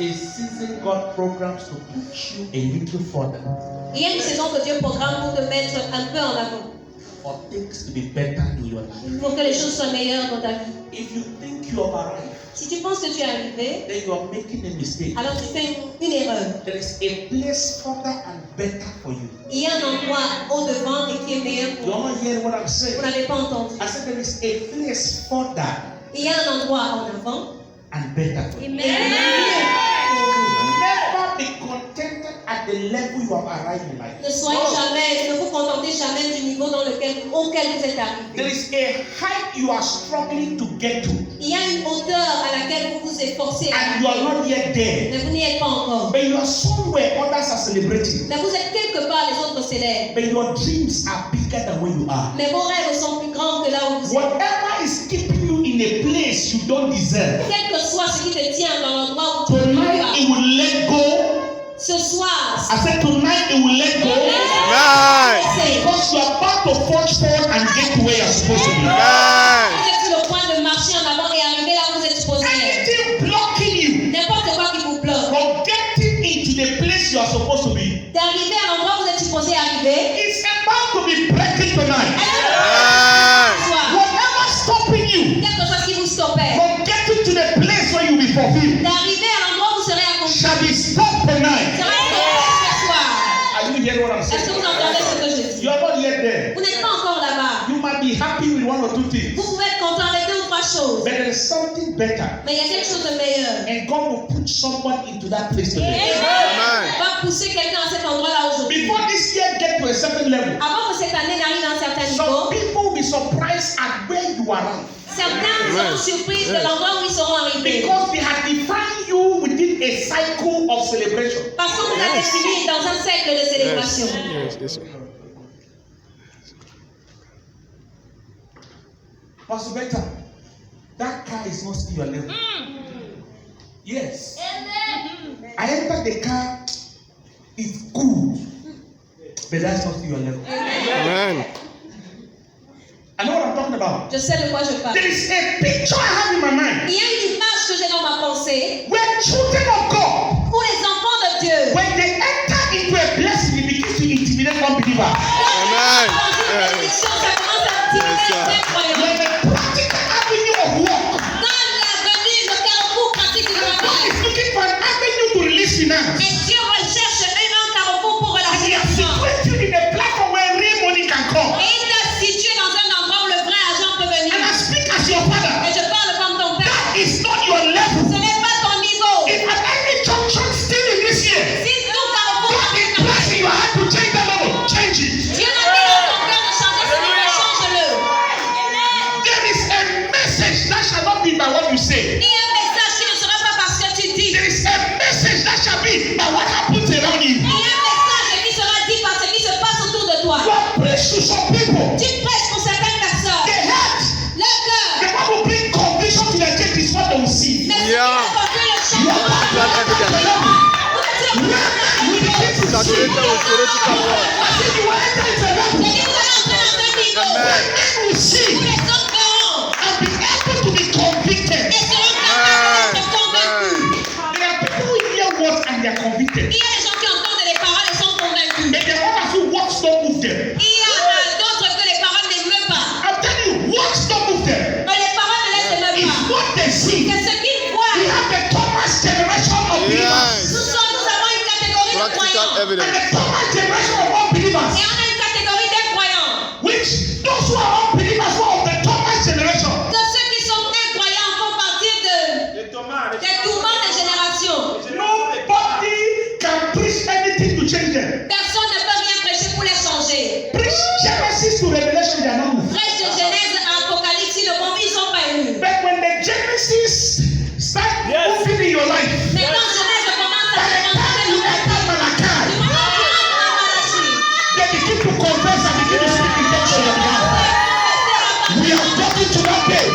a season God programs to put you a little further. Il y a une saison que Dieu programme pour te mettre un peu en avant. For things to be better in your life. Pour que les choses soient meilleures dans ta vie. If you think you have arrived, Si tu penses que tu es arrivé, then you are making a mistake. alors tu fais une erreur. There is a place further and better for you. Il y a un endroit au-devant et qui est meilleur pour You toi. are not hearing what I'm Vous saying. n'avez pas entendu. I said there is a place further Il y a un endroit en avant. and better for you. Et mieux. Never be contented at the level you have arrived in life. Ne soyez jamais, ne vous contentez jamais du niveau auquel vous êtes There arrivé. is a height you are struggling to get to, Il y a une hauteur à laquelle vous vous efforcez à and you are arriver. not yet there. Mais vous n'y êtes pas encore. But you are somewhere others are celebrating. Mais vous êtes quelque part, les autres célèbrent. But your dreams are bigger than where you are. Mais vos rêves sont plus grands que là où vous êtes. Whatever is keeping you in a place you don't deserve, Quel que soit ce qui te tient dans l'endroit où tu es, tonight it will let go. ce soir, I said tonight it will let go. c'est Because you are about to forge forward and get to where you're supposed to be. vous êtes sur le point de marcher en avant et arriver là où vous êtes supposé être. Anything blocking you N'importe quoi qui vous bloque, from getting into the place you are supposed to be d'arriver à l'endroit où vous êtes supposé arriver, is about to be breaking tonight. ce soir, Whatever stopping you quelque chose qui vous stoppait, from getting to the place where you will be fulfilled d'arriver à l'endroit où vous serez accompli, shall be stopped tonight. sera stoppé ce soir. Are you hearing what I'm Est-ce que saying? vous entendez ce que je dis? You are not yet there. Vous n'êtes pas encore là-bas. You might be happy with one or two things, Vous pouvez être content avec deux ou trois choses, but there is something better, mais il y a quelque chose de meilleur. and God will put someone into that place today. On va pousser quelqu'un à cet endroit-là aujourd'hui. Before this year get to a certain level, Avant que cette année n'arrive à un certain some niveau, people will be surprised at where you are at, certains seront surpris de l'endroit où ils seront arrivés. because they have defined you within a cycle of celebration. Parce qu'on vous a défini dans un cercle de célébration. Pastor Better, that car is not still your level. Yes. I entered the car, it's good, but that's not still your level. Amen. I know what I'm talking about. Je sais de quoi je parle. There is a picture I have in my mind Il y a une image que j'ai dans ma pensée where children of God, où les enfants de Dieu, when they enter into a blessing, it begins to intimidate unbelievers. Amen. dans une bénédiction, ça commence à intimider les incroyants. When the practical avenue of work Dans l'avenue, le carrefour pratique de la God vie, is looking for an avenue to release finance, et Dieu recherche un carrefour pour and he has relâcher l'argent. situated you in a platform where real money can come. Et il t'a situé dans un endroit où le vrai argent peut venir. And I speak as your father. Et je parle comme ton père. It's not your level. Ce n'est pas ton niveau. If at any junction still in this year, Si tout carrefour God is blessing your heart to change that level, change it. Dieu n'a pas dans ton cœur de changer ce niveau, change-le. There is a message that shall not be by what you say. Il y a un message qui ne sera pas parce que tu dis. There is a message that shall be by what happens around you. Il y a un message qui sera dit par ce qui se passe autour de toi. You are preached to some people. Tu prêches pour certaines personnes. They hurt. Le cœur. The one who bring conviction to their church is what they will see. Mais ce qui Yeah. a conduit le You are changement. not at that level. Vous êtes sur le Where will the people Saturate see? them with theoretical word. I said you are entering the level. J'ai dit, vous allez entrer dans un niveau Amen. Men will see où les autres verront and be able to be convicted. et seront capables d'être convaincus. There are people who hear words and they are convicted. Il y a des gens qui entendent les paroles et sont convaincus. But there are others who words don't move them. Il y a d'autres que les paroles n'émeuvent pas. I'm telling you, words don't move them. Mais les paroles ne les émeuvent It's pas. what they see. C'est ce qu'ils voient. We have the Thomas generation of believers. Yes. Nous avons une catégorie de Practical croyants. And evidence. the Thomas generation of Et unbelievers. on a une catégorie d'incroyants. Which those who are unbelievers were of the Thomas generation. De ceux qui sont incroyants font partie des tourments des générations. Nobody can preach anything to change them. Personne ne peut rien prêcher pour les changer. Preach Genesis to Revelation, they are not moved. Prêche de Genèse à Apocalypse, le convient, ils sont pas émus. But when the Genesis start moving in your life, Mais quand Genèse commence by à the se time you transformer, enter Malachi, du moment où tu rentres dans Malachie, they begin to confess and begin to speak in tongues on your behalf. We have gotten to that day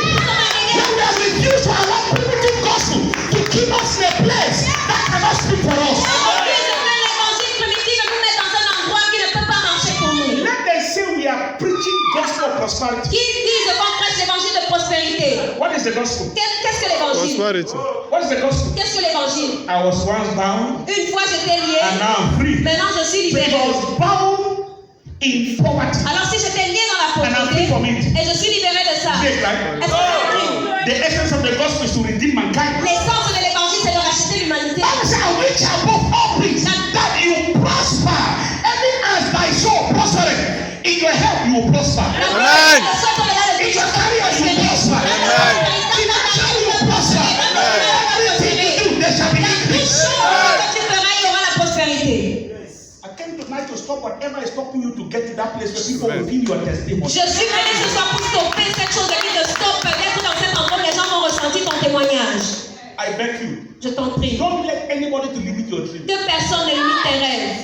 when we have refused to allow primitive gospel to keep us in a place that cannot speak for us. l'évangile primitif nous met dans un endroit qui ne peut pas marcher pour nous. Let them say we are preaching gospel prosperity? Qui disent qu'on prêche l'évangile de prospérité? What is the gospel? Qu'est-ce que l'évangile? Prosperity. What is the gospel? Qu'est-ce que l'évangile? I was once bound Une fois j'étais lié, and now I'm free. maintenant je suis So if libéré. I was bound in poverty Alors si j'étais lié dans la and I'm free pauvreté from it, et je suis libéré de ça, take right? est-ce que c'est vrai? The essence of the gospel is to redeem mankind. L'essence de l'évangile, c'est de racheter l'humanité. Bible says, I reach above all things that you prosper. Even as thy soul prospereth, in your health you will prosper. Amen. In your career you will prosper. Financially you will prosper. Everything you do, there shall be increase. I came tonight to stop whatever is stopping you to get to that place where people will feel your testimony. Je suis venu ce soir pour stopper cette chose qui te stoppe d'être dans cet endroit où les gens vont ressentir ton témoignage. I beg you, Je t'en prie. don't let anybody to limit your dream. Que personne ne limite tes rêves.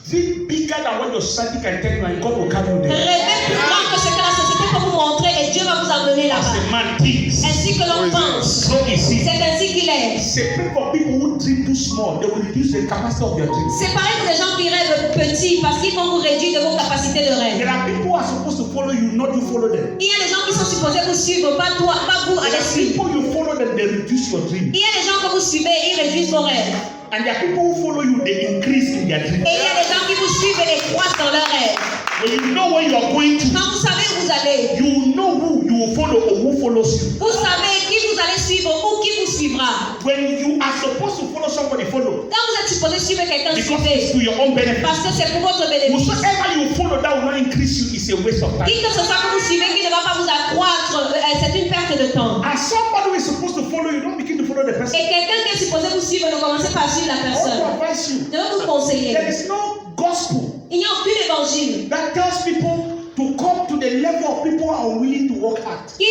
Dream bigger than what your society can tell you and God will carry you there. Rêvez plus grand que ce que la société peut vous montrer et Dieu va vous emmener As là-bas. a man thinks, Ainsi que l'on pense. so is he. C'est ainsi qu'il est. C'est pray for people who dream too small. They will reduce the capacity of their dream. C'est pareil pour les gens qui rêvent petits parce qu'ils vont vous réduire de vos capacités de rêve. There are people who are supposed to follow you, not you follow them. Il y a des gens qui sont supposés vous suivre, pas toi, pas vous à There les are suivre. people you follow them, they reduce your dream. Il y a des gens que vous suivez, ils réduisent vos rêves. And there are people who follow you, they increase in their dream. Et il y a des gens qui vous suivent et croissent dans leurs rêves. When you know where you are going to, Quand vous savez où vous allez, you will know who you will follow or who follows you. vous savez qui vous allez suivre ou qui vous suivra. When you are supposed to follow somebody, follow. Quand vous êtes supposé suivre quelqu'un, Because it's to suivez. your own benefit. Parce que c'est pour votre bénéfice. Whosoever you follow that will not increase you is a waste of time. Qui que ce soit que vous suivez qui ne va pas vous accroître, c'est une perte de temps. And somebody who is supposed to follow you, don't begin to follow the person. Et quelqu'un qui est supposé vous suivre, ne commencez pas à suivre la I want personne. to advise you. Je vais vous conseiller. There is no gospel Il n'y a aucun évangile that tells people to come to the level of people who are willing to work hard. qui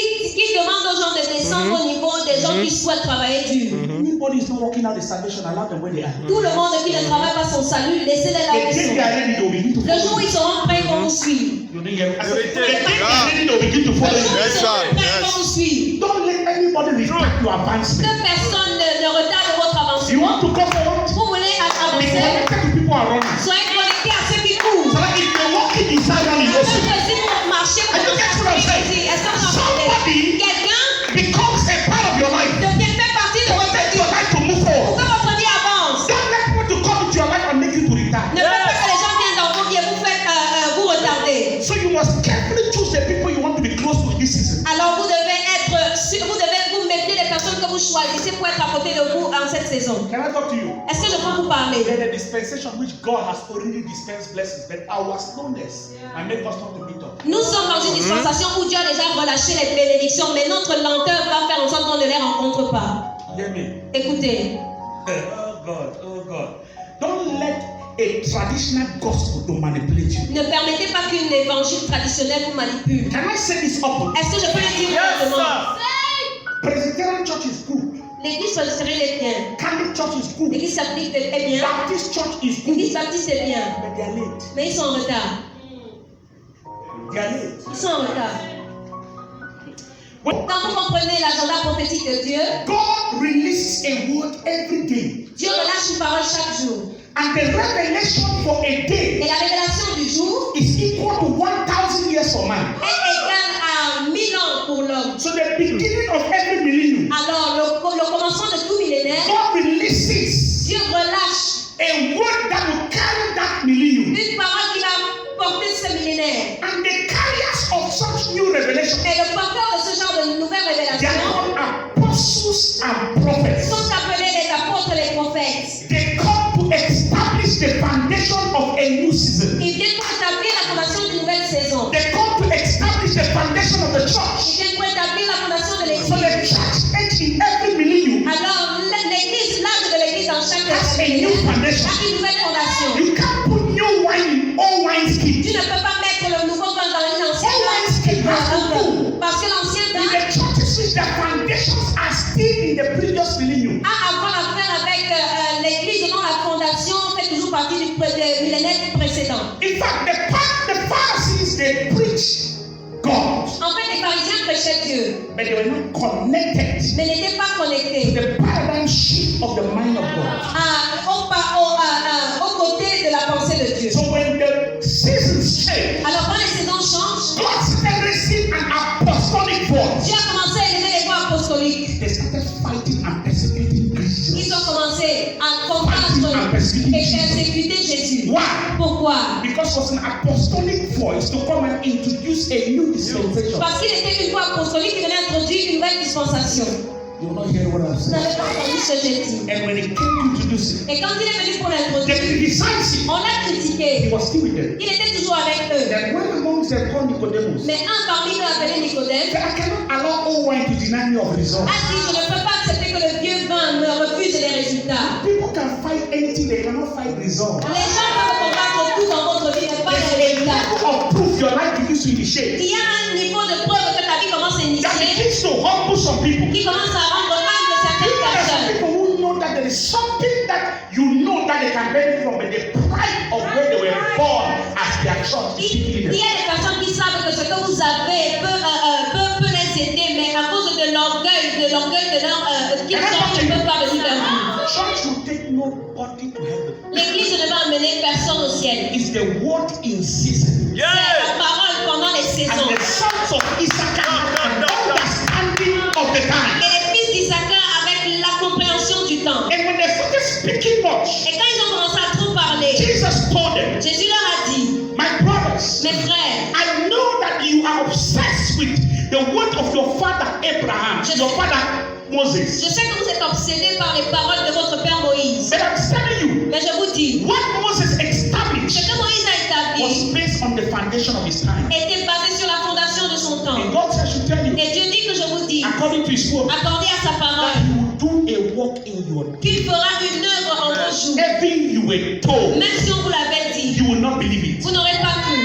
demande aux gens de descendre au niveau des gens qui souhaitent travailler dur. Anybody is not working out the salvation, allow them where they are. Tout le monde qui ne travaille pas son salut, laissez-les là où The ils day sont. they are ready, they will begin to Le jour follow où you. ils seront prêts, ils vont vous suivre. You didn't hear me? I said, the day they are ready, they will begin to Le follow jour où you. ils seront prêts, ils vont vous suivre. Don't let anybody retract your Que advancement. personne ne retarde votre You avancement. want to come forward? Vous voulez Be avancer, connected to people around you. soyez connectés à ceux qui courent. So that if you're walking inside one is Parce also. que si vous marchez And you get what I'm saying? est-ce que vous entendez? Somebody Quelqu'un becomes a part of your life. devient fait partie de That will votre make vie. your life to move Pour forward. que votre vie avance. Don't let people to come into your life and make you to retire. Ne faites pas que les gens viennent dans vos vies et vous retardez. So you must carefully choose the people you want to be close to in this season. Alors vous devez vous méfier des personnes que vous choisissez pour être à côté de vous en cette saison. Can I talk to you? Est-ce que je peux vous parler? There's a dispensation which God has already dispensed blessings, but our slowness and make us not to meet up. Nous sommes dans une dispensation où Dieu a déjà relâché les bénédictions, mais notre lenteur va faire en sorte qu'on ne les rencontre pas. Hear me? Écoutez, Oh God, oh God. Don't let a traditional gospel to manipulate you. ne permettez pas qu'une évangile traditionnelle vous manipule. Can I say this open? Est-ce que je peux le dire ouvertement? Presbyterian church is good. L'église presbytérienne est bien. Catholic church is good. L'église catholique est bien. Baptist church is good. L'église baptiste est bien. But they are late. Mais ils sont en retard. They are late. Ils sont en retard. When Quand vous comprenez l'agenda prophétique de Dieu, God releases a word every day, Dieu relâche une parole chaque jour. and the revelation for a Et day la révélation du jour is equal to 1,000 years for man. est égale à 1000 ans pour l'homme. So the beginning of every millennium, Alors, le commencement de tout millénaire, God releases Dieu relâche a word that will carry that millennium. une parole qui va porter ce millénaire. And the carriers of such new revelation, Et le porteur de ce genre de nouvelles they are révélations called apostles and prophets. sont appelés les apôtres et les prophètes. They come to establish the foundation of a new season. Ils viennent pour établir la fondation d'une nouvelle saison. They come to establish the foundation of the Ils church. viennent pour établir la fondation de So the l'église. church age in every millennium Alors, l'église, l'âge de l'église dans chaque has a new millénaire foundation. a une nouvelle fondation. You can't put new wine in old wine Tu skin. ne peux pas mettre le nouveau vin dans une ancienne Always keep vin. Parce que l'ancien In vin the churches which their foundations are still in the previous millennium, a à voir affaire avec l'église dont la fondation fait toujours partie du millénaire précédent. in fact, the Pharisees they preach God, En fait, les pharisiens prêchaient Dieu, but they were not connected mais n'étaient pas to connectés the paradigm shift of the mind of God. au côté de la pensée de Dieu. So when the seasons change, Alors, quand les saisons changent, God started raising fighting and combattre persecuting et Jesus. persécuter Jésus. Why? Pourquoi? Because it was an apostolic voice to come and introduce a new dispensation. Parce qu'il était une voix apostolique qui venait introduire une nouvelle dispensation. You will not hear what I'm Vous saying. n'avez pas entendu ce que j'ai dit. And when he came to introduce it, Et quand il est venu pour they l'introduire, criticized him. on l'a He critiqué. was still with them. Il était toujours avec eux. Then when amongst them called Nicodemus, Mais un parmi eux appelé Nicodème said, I cannot allow old wine to deny me of results. a dit, je ne peux pas accepter que le vieux vin me refuse les résultats. People can fight anything, they cannot fight results. Les gens peuvent combattre tout dans votre vie, mais pas les There's a résultats. level of proof your life begins to initiate. Il y a un niveau de preuve que ta vie commence à That initier, begins to humble some people. qui commence à rendre humble certaines There are some personnes. people who know that there is something that you know that they can benefit from, but the pride of where they were born as their church is Il keeping them. y a des personnes qui savent que ce que vous avez peut les aider, mais à cause de l'orgueil de leur qu'ils sont, ils ne peuvent pas venir vers vous. Church will take nobody to heaven. L'église ne va amener personne au ciel. It's the word in season. C'est la parole pendant les And saisons. the sons of Issachar have an understanding of the time. Et les fils d'Issachar avec la compréhension du temps. And when they started speaking much, Et quand ils ont commencé à trop parler, Jesus told them, Jésus leur a dit, my brothers, mes frères, I know that you are obsessed with the word of your father Abraham, your father Moses. je sais que vous êtes obsédés par les paroles de votre père Moïse. But I'm telling you, Mais je vous dis, what Moses ce established que Moïse a établi was based on the foundation of his time. était basé sur la fondation de son temps. And God said, I should tell you, Et Dieu dit que je vous dis, according to his word, accordé à sa that parole, he will do a work in your day. qu'il fera une œuvre en vos jours. Everything you were told, Même si on vous l'avait dit, you will not believe it. vous n'aurez pas cru.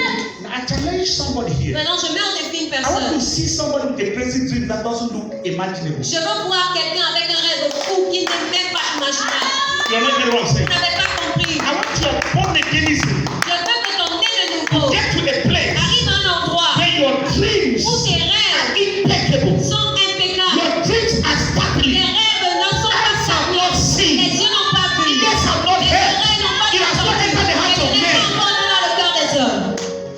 Now, I challenge somebody here. Maintenant, je mets en défi une I want to personne. see somebody with a crazy dream that doesn't look imaginable. Je veux voir quelqu'un avec un rêve fou qui n'est même pas imaginable. You're not getting what I'm Vous saying. n'avez pas compris. I want your born againism Je veux que ton nez de nouveau get to a place arrive à un endroit where your dreams où tes are rêves impeccable. sont impeccables. Your dreams are Les startling. rêves ne sont pas Eyes have sortis. not Les seen. yeux n'ont pas vu. Ears have not Les heard. oreilles n'ont pas It has not entendu. entered the hearts Et of ce n'est men. pas encore dans le cœur des hommes.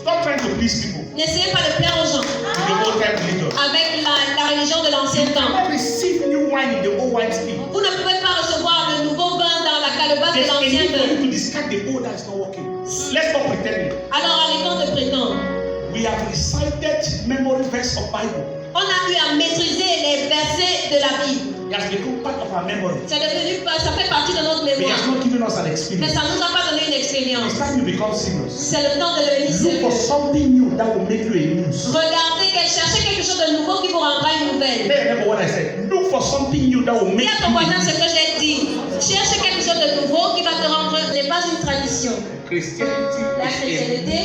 Stop trying to please people N'essayez pas de plaire aux gens in the old time religion. avec la religion de l'ancien You temps. cannot receive new wine in the old wine skin. Vous ne pouvez pas recevoir de nouveau vin dans la calebasse de There's a l'ancien need for vin. you to discard the old that is not working. Let's stop pretending. Alors arrêtons de prétendre. We have recited memory verse of Bible. On a eu à maîtriser les versets de la Bible. It has become part of our memory. Ça fait partie de notre But it mémoire. has not given us an Mais experience. ça ne nous a pas donné une expérience. It's time you become serious. C'est le temps de devenir Look for sérieux. something new that will make you a news. Regardez, cherchez quelque chose de nouveau qui vous rendra une nouvelle. Hey, remember what I said. Look for something new that will Dis make à ton you voisin a ce news. que j'ai dit. Cherche quelque chose de nouveau qui va te rendre. Ce n'est pas une tradition. Christianity La is chrétienté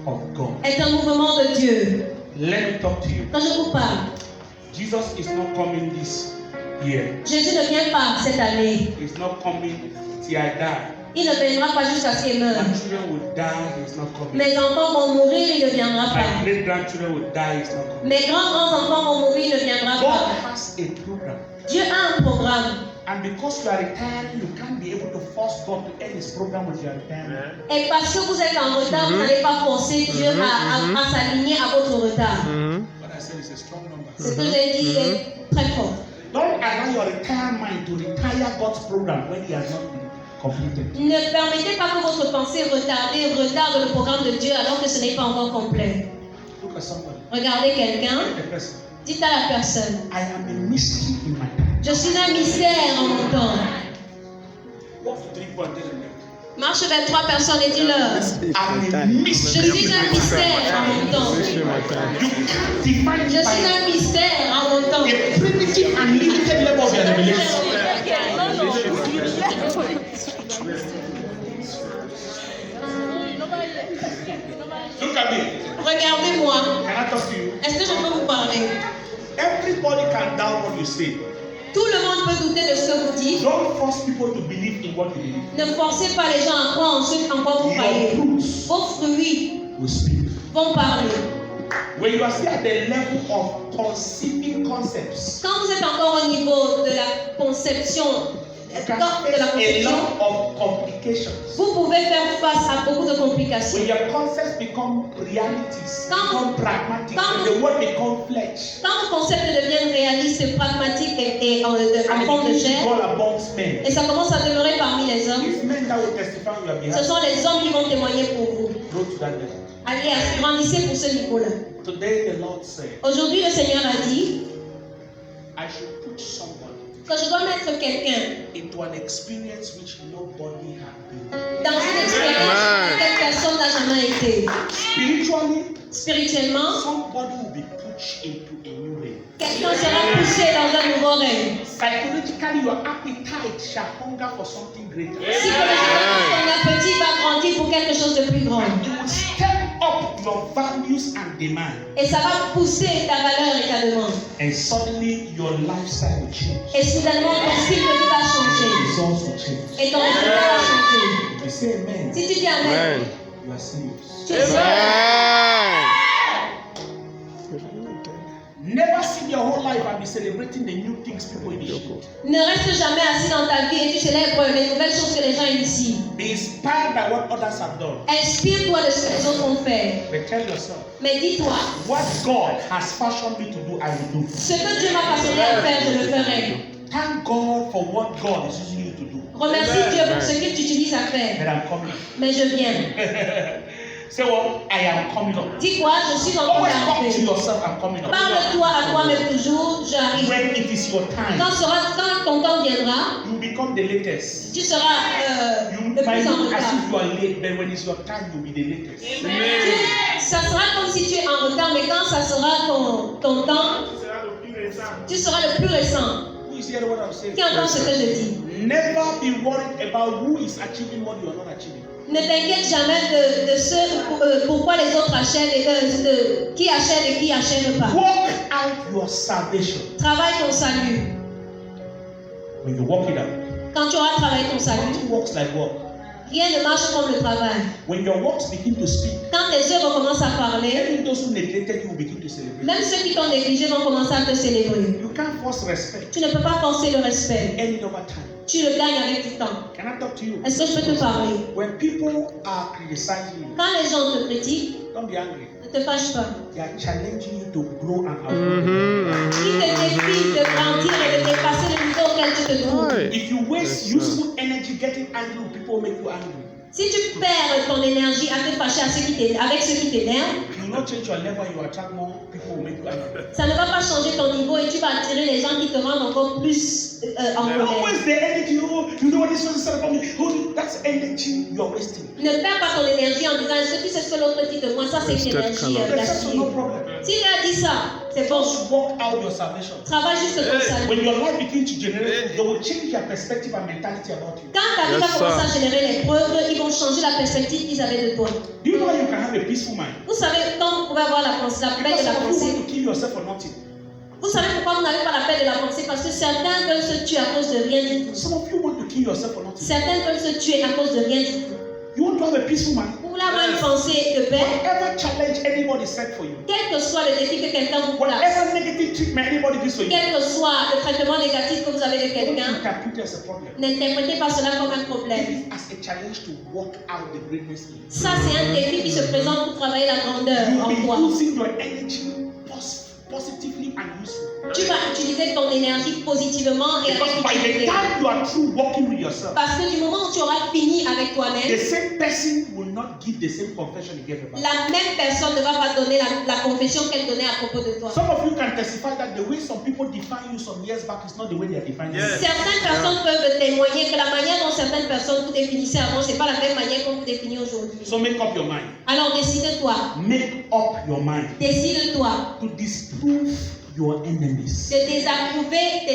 a of God. est un mouvement de Dieu. Let me talk to you. Quand je vous parle, Jesus is not coming this year. Jésus ne vient pas cette année. He's not coming till I die. Il ne viendra pas jusqu'à ce qu'il meure. My children will die. He's not coming. Mes enfants vont mourir, il ne viendra My pas. great grandchildren will die. He's not coming. Mes grands-enfants vont mourir, il ne viendra God pas. has a program. Dieu a un programme. And because you are retiring, you can't be able to force God to end his program with your retirement. Et parce que vous êtes en retard, vous n'allez pas forcer Dieu à s'aligner à votre retard. What I said is a strong number. Ce que j'ai dit est très fort. Don't allow your retired mind to retire God's program when he has not been completed. Ne permettez pas que votre pensée retarde le programme de Dieu alors que ce n'est pas encore complet. Look at somebody. Regardez quelqu'un, Look at the person. dites à la personne, I am a mystery in my time. je suis un mystère en mon temps. Walk to 3 people and tell them. Marche vers 3 personnes et dis-leur, I'm a je mystery. suis un mystère en mon temps. You can't define Je it suis by un mystère en mon temps. a primitive and limited level of your revelation. Look at me. Regardez-moi. Can I talk to you? Est-ce que je peux vous parler? Everybody can doubt what you say. Tout le monde peut douter de ce que vous dites. Don't force people to believe in what you believe. Ne forcez pas les gens à croire en ce en quoi vous Your croyez. fruits Vos fruits will speak. vont parler. When you are still at the level of conceiving concepts, Quand vous êtes encore au niveau de la conception, you can de la face a conception, lot of complications. vous pouvez faire face à beaucoup de complications. When your concepts become realities, Quand- become pragmatic, quand- when the word becomes flesh, Quand le concept devient réaliste, pragmatique et en and forme de it begins to chair, dwell amongst men, et ça commence à demeurer parmi les hommes, it's men that will testify on your ce behalf. sont les hommes qui vont témoigner pour vous. Go to that level. Allez, grandissez pour ce niveau-là. Today the Lord said, Aujourd'hui, le Seigneur a dit I should put someone que je dois mettre quelqu'un into an experience which nobody had been. dans une expérience Amen. que telle personne n'a jamais été. Spiritually, Spirituellement, somebody will be pushed into a new realm. quelqu'un sera poussé dans un nouveau règne. Psychologically, your appetite shall hunger for something greater. Psychologiquement, ton appétit va grandir pour quelque chose de plus grand. And it will step up your values and demands. Et ça va pousser ta valeur et ta demande. And suddenly your lifestyle will change. Et soudainement, ton style de vie va Your changer. results will change. Et ton résultat va changer. If you say amen, Si tu dis Amen, Amen. you are serious. tu es sûr. Amen. Never sit your whole life and be celebrating the new things people initiate. Ne reste jamais assis dans ta vie et tu célèbres les nouvelles choses que les gens initient. Be inspired by what others have done. Inspire-toi de ce que les autres ont fait. But tell yourself, Mais dis-toi, what God has fashioned me to do, I will do. ce que Dieu m'a façonné à faire, je le ferai. Thank God for what God is using you to do. Remercie Dieu pour ce que tu utilises à faire. But I'm coming. Mais je viens. Say what? I am coming up. Dis-toi, je suis en train Always talk to d'arriver. yourself, I'm coming up. Parle-toi à toi-même toujours, j'arrive. When it is your time, Quand ton temps viendra, you become the latest. tu seras You le might plus en look as retard. if you are late, but when it's your time, you'll be the latest. Ça sera comme si tu es en retard, mais quand ça sera ton temps, tu seras le plus récent. Who is hearing what I'm saying? Qui entend ce que je dis? Never be worried about who is achieving what you are not achieving. Ne t'inquiète jamais de ce pourquoi les autres achètent et de qui achète et qui achète pas. Work out your salvation. Travaille ton salut. When you work it out, Quand tu auras travaillé ton salut, nothing works like work. rien ne marche comme le travail. When your works begin to speak, Quand tes œuvres commencent à parler, even those who neglected you will begin to celebrate. même ceux qui t'ont négligé vont commencer à te célébrer. You can't force respect Tu ne peux pas forcer le respect. any other time. Tu le gagnes avec du temps. Can I talk to you? Est-ce que je peux te parler? When people are criticizing you, Quand les gens te critiquent, don't be angry. ne te fâche pas. They are challenging you to grow and outgrow. Ils te défient de grandir et de dépasser le niveau auquel tu te trouves. Ouais. If you waste useful energy getting angry, people will make you angry. Si tu perds ton énergie à te fâcher avec ceux qui t'énervent, You will not change your level, you attract more people will make you angry. ça ne va pas changer ton niveau et tu vas attirer les gens qui te rendent encore plus en colère. Always the energy, oh, you know what this person said about me. Oh, that's energy you are wasting. Ne perds pas ton énergie en disant est-ce que tu sais ce que l'autre dit de moi, ça c'est une énergie That's gaspillée. no problem. S'il a dit ça, c'est bon. Just work out your salvation. Travaille juste ton salut. When your life begins to generate, they will change their perspective and mentality about you. Quand ta vie va Yes, commencer à sir. générer les preuves, ils vont changer la perspective qu'ils avaient de toi. Do you know how you can have a peaceful mind? Vous savez, quand vous pouvez avoir la pensée, la paix Because de la some of you pensée, want to kill yourself for nothing. vous savez pourquoi vous n'avez pas la paix de la pensée? Parce que certains veulent se tuer à cause de rien du tout. Some of you want to kill yourself for nothing. Certains veulent se tuer à cause de rien du tout. You want to have a peaceful mind. Vous voulez avoir une pensée de paix, Whatever challenge anybody set for you, quel que soit le défi que quelqu'un vous place, whatever negative treatment anybody gives for you, quel que soit le traitement négatif que vous avez de don't quelqu'un, interpret it as a problem. n'interprétez pas cela comme un Take problème. it as a challenge to work out the greatness in you. Ça, c'est un défi qui se présente pour travailler la grandeur You'll en toi. be using your energy positively and useful. Tu vas utiliser ton énergie positivement et Because avec by the utilité. time you are through working with yourself, Parce que du moment où tu auras fini avec the toi-même, same person will not give the same confession you gave about. la même personne ne va pas donner la confession qu'elle donnait à propos de toi. Some of you can testify that the way some people define you some years back is not the way they are defining you. Certaines personnes peuvent témoigner que la manière dont certaines personnes vous définissaient avant, c'est pas la même manière qu'on vous définit aujourd'hui. So make up your mind. Alors décide-toi, Make up your mind décide-toi to disprove your enemies. de désapprouver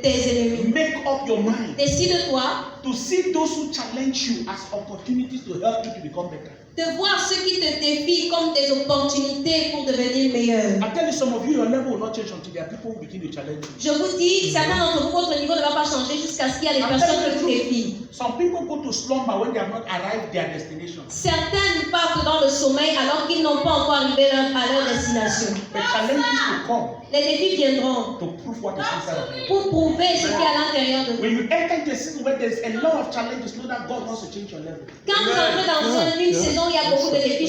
tes ennemis. Make up your mind Décide-toi to see those who challenge you as opportunities to help you to become better. de voir ceux qui te défient comme des opportunités pour devenir meilleur. I tell you, some of you, your level will not change until there are people who begin to challenge you. Je vous dis, certains d'entre vous, votre niveau ne va pas changer jusqu'à ce qu'il y ait des personnes qui vous défient. Some people go to slumber when they have not arrived their destination. Certains partent dans le sommeil alors qu'ils n'ont pas encore arrivé à leur destination. The challenges will come Les défis viendront to prove what is inside of you. pour prouver ce qui est à l'intérieur de vous. When you enter into a season where there's a lot of challenges, know that God wants to change your level. Quand vous entrez dans une saison où il y a beaucoup de défis,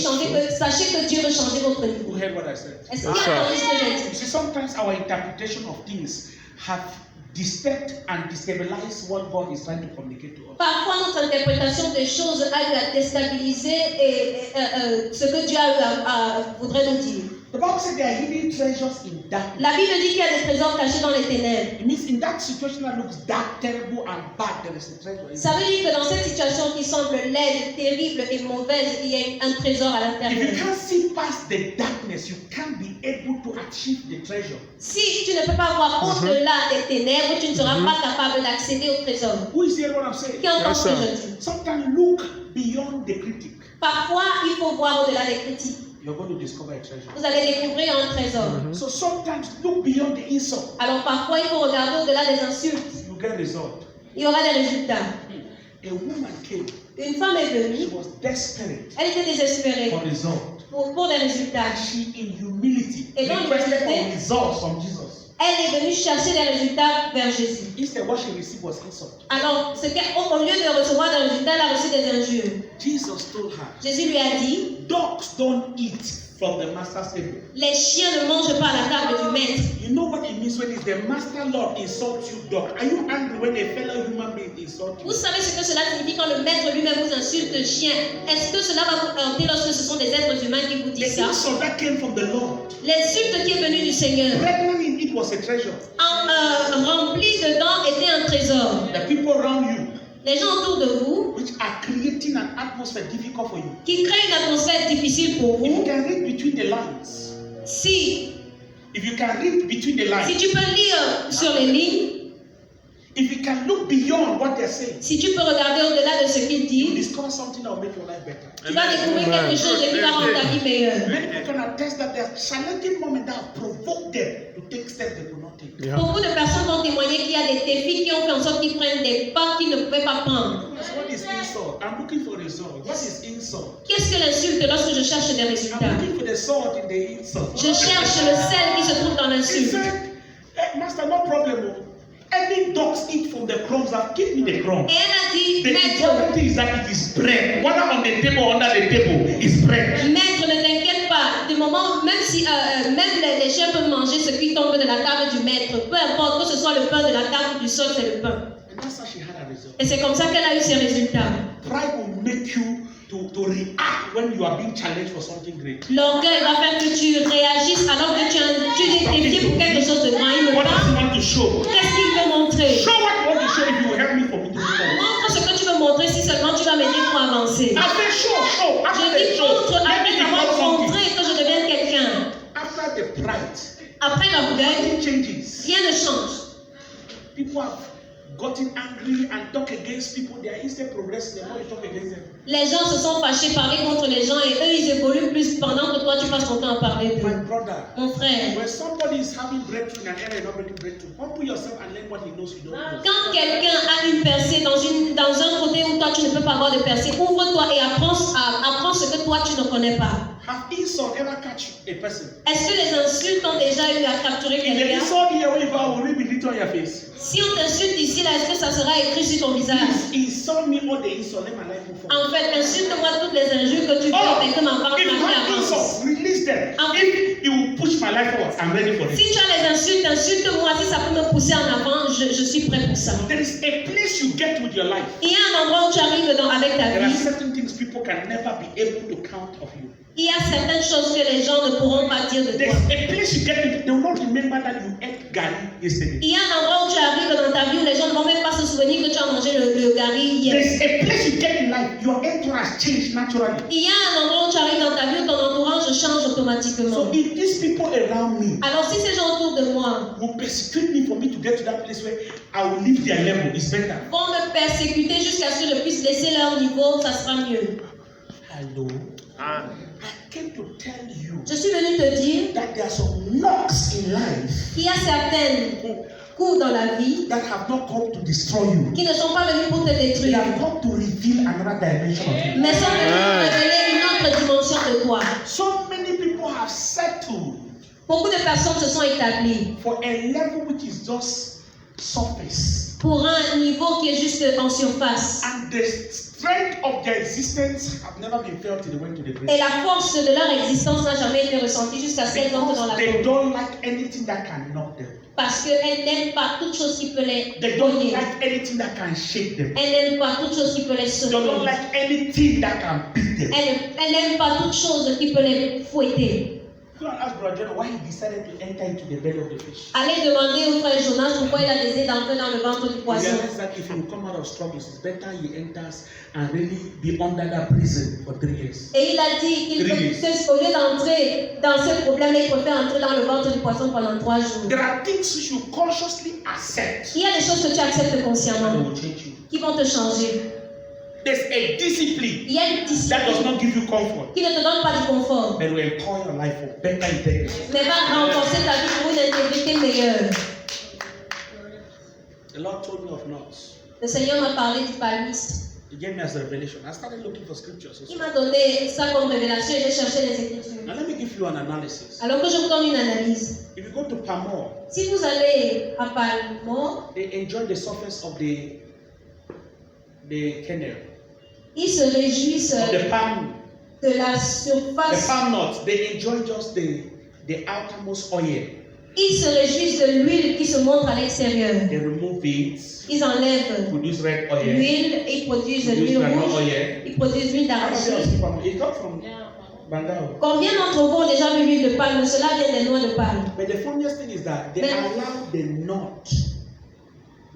sachez que Dieu veut changer votre niveau. Who heard what I said? Est-ce qu'il y a entendu ce que j'ai You dit? see, sometimes our interpretation of things have disturbed and destabilized what God is trying to communicate to us. Parfois, notre interprétation des choses a eu à déstabiliser ce que Dieu voudrait nous dire. The Bible said there are hidden treasures in darkness. La Bible dit qu'il y a des trésors cachés dans les ténèbres. It means in that situation that looks dark, terrible, and bad, there is a treasure in it. Ça veut dire que dans cette situation qui semble laide, terrible et mauvaise, il y a un trésor à If l'intérieur. you can't see past the darkness, you can't be able to achieve the treasure. Si tu ne peux pas voir au-delà des ténèbres, tu ne seras pas capable d'accéder au trésor. Who is hearing what I'm saying? Qui entend ce que je dis? Sometimes look beyond the critic. Parfois, il faut voir au-delà des critiques. You're going to discover a treasure. Vous allez découvrir un trésor. So sometimes look beyond the insult. Alors parfois, il faut regarder au-delà des insultes. You get a result. Il y aura des résultats. A woman came. Une femme est She venue. was desperate Elle était désespérée for result. pour des résultats. And she, in humility, Et donc, requested for humilité, results from Jesus. Elle est venue chercher des résultats vers Jésus. Instead, what she received was insult. Alors, au lieu de recevoir des résultats, elle a reçu des injures. Jesus told her, Jésus lui a dit, dogs don't eat from the master's table. les chiens ne mangent pas à la table du maître. You know what it means when it's the master Lord insults you, dog? Are you angry when a fellow human being insults Vous you? savez ce que cela signifie quand le maître lui-même vous insulte chien? Est-ce que cela va vous heurter lorsque ce sont des êtres humains qui vous The disent ça? insult that came from the Lord. L'insulte qui est venue du Seigneur, Pregnant in it was a treasure. rempli dedans, était un trésor. The people around you, Les gens autour de vous, which are creating an atmosphere difficult for you. qui créent une atmosphère difficile pour If you vous, can read between the lines, si if you can read between the lines, tu peux lire sur les lignes, if you can look beyond what they're saying, si tu peux regarder au-delà de ce qu'il you dit, discover something that will make your life better. tu vas découvrir quelque chose qui va rendre ta vie meilleure. Many people can attest that there are challenging moments that have provoked them to take steps they could not take. Beaucoup de personnes vont témoigner qu'il y a des défis qui ont fait en sorte qu'ils prennent des pas qu'ils ne pouvaient pas prendre. What is insult? I'm looking for results. What is insult? Qu'est-ce que l'insulte lorsque je cherche des I'm résultats? looking for the salt in the insult. Je cherche le sel qui se trouve dans He l'insulte. said, hey, Master, no problem. Any dogs eat from the crumbs. Give me the crumbs. Et elle a dit, The maître, important thing is that it is bread. Whether on the table or under the table, is bread. maître, ne t'inquiète pas. Du moment, même si même les chiens peuvent manger ce qui tombe de la table du maître, peu importe que ce soit le pain de la table ou du sol, c'est le pain. And that's how she had a result. Et c'est comme ça qu'elle a eu ses résultats. Pride will make you to react when you are being challenged for something great. L'orgueil va faire que tu réagisses alors que tu es défié pour quelque chose de grand. Il me What does he parle. want to show? Qu'est-ce qu'il veut montrer? Show what you want to show if you will help me for me to move forward. Montre ce que tu veux montrer si seulement tu vas m'aider pour avancer. I say show. After Je the dis show, montre let me après become avoir something. montré que je devienne quelqu'un. After the pride, Après l'orgueil, nothing changes. rien ne change. People have gotten angry and talk against people. They are instead progressing. The more you talk against them. Les gens se sont fâchés, parler contre les gens et eux ils évoluent plus pendant que toi tu passes ton temps à parler My d'eux. brother, Mon frère, when somebody is having breakthrough in an area you're not getting breakthrough, humble yourself and learn what he knows you don't know. quand quelqu'un a une percée dans un côté où toi tu ne peux pas avoir de percée, ouvre-toi et apprends ce que toi tu ne connais pas. Have insult ever catch a person? Est-ce que les insultes ont déjà eu à capturer If the quelqu'un? insult here when you go, will it be written on your face? Si on t'insulte ici, là, est-ce que ça sera écrit sur ton visage? Insult me all the insult, let my life move forward. En fait, insulte-moi toutes les injures que tu fais et que ma if you have avance. insult, release them. Ah. If you will push my life forward, I'm ready for it. Si tu as les insultes, insulte-moi. Si ça peut me pousser en avant, je suis prêt pour ça. There is a place you get with your life. Il y a un endroit où tu arrives avec ta There are vie. certain things people can never be able to count of you. Il y a certaines choses que les gens ne pourront pas dire de There's toi. a place you get with, they will not remember that you ate gari yesterday. Il y a un endroit où tu arrives dans ta vie où les gens ne vont même pas se souvenir que tu as mangé le gari hier. There's a place you get in life, your entourage change naturally. Il y a un endroit où tu arrives dans ta vie où ton entourage change automatiquement. So if these people around me Alors si ces gens autour de moi will persecute me for me to get to that place where I will leave their level, it's better. vont me persécuter jusqu'à ce que je puisse laisser leur niveau, ça sera mieux. Hello. I came to tell you Je suis venue te dire that there are some knocks in life qu'il y a certaines coups dans la vie that have not come to destroy you. qui ne sont pas venus pour te They détruire, have come to reveal another dimension of you. mais sont venus pour révéler une autre dimension de toi. So many people have settled Beaucoup de personnes se sont établies for a level which is just surface. pour un niveau qui est juste en surface. And the strength of their existence have never been felt till they went to the grave. Et la force de leur existence n'a jamais été ressentie jusqu'à ce qu'elles entrent dans la They tombe. don't like anything that can knock them. Parce qu'elles n'aiment pas toute chose qui peut les They don't cogner. like anything that can shake them. Elles n'aiment pas toute chose qui peut les They don't secouer. like anything that can beat them. Elles n'aiment pas toute chose qui peut les fouetter. Go and ask Brother Jonah why he decided to enter into the belly of the fish. Allez demander au frère Jonas pourquoi il a décidé d'entrer dans le ventre du He poisson. realized that if you come out of struggles, it's better he enters and really be under that prison for 3 years. Et il a dit qu'il peut, au lieu d'entrer dans ce problème, il préfère entrer dans le ventre du poisson pendant 3 jours. There are things which you consciously accept Il y a des choses que tu acceptes that consciemment will change you. qui vont te changer. There's a discipline Il y a une that does discipline not give you comfort, qui ne te donne pas du confort, but will empower your life for better integrity. mais va renforcer ta vie pour une intégrité meilleure. The Lord told me of knots. Le Seigneur m'a parlé du palmiste. He gave me as a revelation. I started looking for scriptures. Il m'a donné ça comme révélation et j'ai cherché les Écritures. Now let me give you an analysis. Alors que je vous donne une analyse. If you go to Palmore, Si vous allez à Palmore, they enjoy the surface of the kernel, ils se réjouissent of the palm, de la the surface. palm nuts. They enjoy just the outermost oil. Ils se réjouissent de l'huile qui se montre à l'extérieur. They remove it, Ils enlèvent produce red oil, l'huile et ils produisent produce l'huile granule rouge. oil. Ils produisent l'huile How many d'arachide. of you from- It comes from Bangao. Combien d'entre vous ont déjà vu l'huile de palme? Cela vient des noix de palme. But the funniest thing is that they Mais- allow the nut,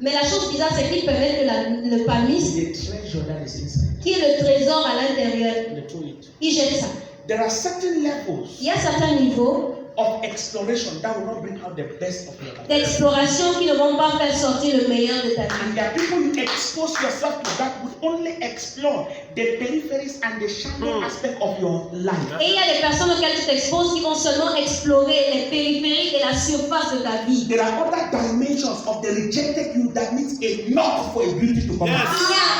Mais la chose bizarre, c'est qu'ils permettent que le palmiste, the treasure that is inside, qui est le trésor à l'intérieur, and they throw it. il jette ça. There are certain levels Il y a certains niveaux of exploration that will not bring out the best of your life. d'exploration qui ne vont pas faire sortir le meilleur de ta vie. And there are people you expose yourself to that would only explore the peripheries and the shallow aspect of your life. Et il y a des personnes auxquelles tu t'exposes qui vont seulement explorer les périphériques et la surface de ta vie. There are other dimensions of the rejected you that needs a knock for a beauty to come out. Il y a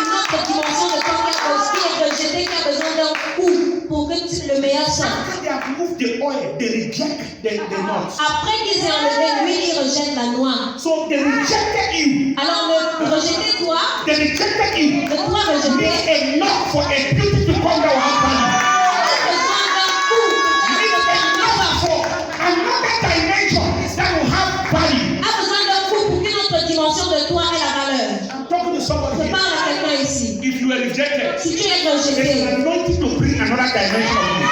une autre dimension de toi qui est rejetée, qui a besoin d'un coup pour que le meilleur sorte. After they have moved the oil, they reject the nuts. Après qu'ils aient enlevé l'huile, ils rejettent la noix. So they rejected you. Alors le rejeter toi, They rejected you. le toi rejeté, Needs a knock for a beauty to come that will have value. a besoin d'un coup, Needs a knock for another dimension that will have value. a besoin d'un coup pour qu'une autre dimension de toi ait la valeur. I'm talking to somebody Je here. parle à quelqu'un ici. If you were rejected, Si tu es there's rejeté, an anointing to bring another dimension of you.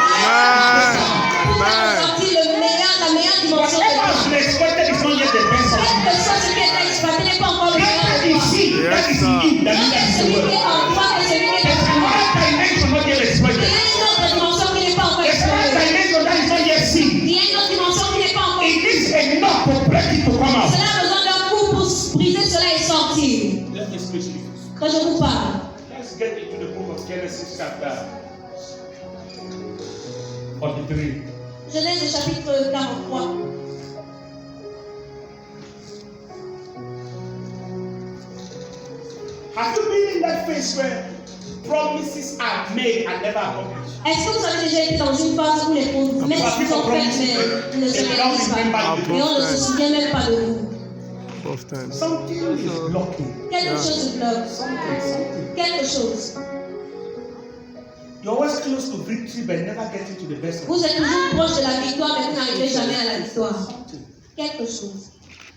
pour faire Amen. ressortir la meilleure dimension de Whatever toi. has been expected is not yet the best of you. Quelque chose qui est exploité n'est pas encore le meilleur Greater de is toi. he that is in you than he that is in Celui the qui est world. en toi et celui qui est There's en toi. another dimension not yet Il y expected. a une autre dimension qui n'est pas encore There's another explorée. dimension that is not yet seen. Il y a une autre dimension qui n'est pas encore It needs enough to break it to come out. Cela a besoin d'un coup pour briser cela et sortir. Let me speak to you. Quand je vous parle, Let's get into the book of Genesis chapter 43. Genèse chapitre 43. Have you been in that phase where promises are made and never accomplished? Est-ce que vous avez déjà été dans une phase où les promesses sont faites mais ne se réalisent pas? Et on ne se souvient même pas de vous. Both times. Something is blocking. Quelque chose bloque. Something. Quelque chose. You're always close to victory but never getting to the best of Vous it. êtes toujours proche de la victoire mais vous n'arrivez jamais à la victoire. Something. Quelque chose.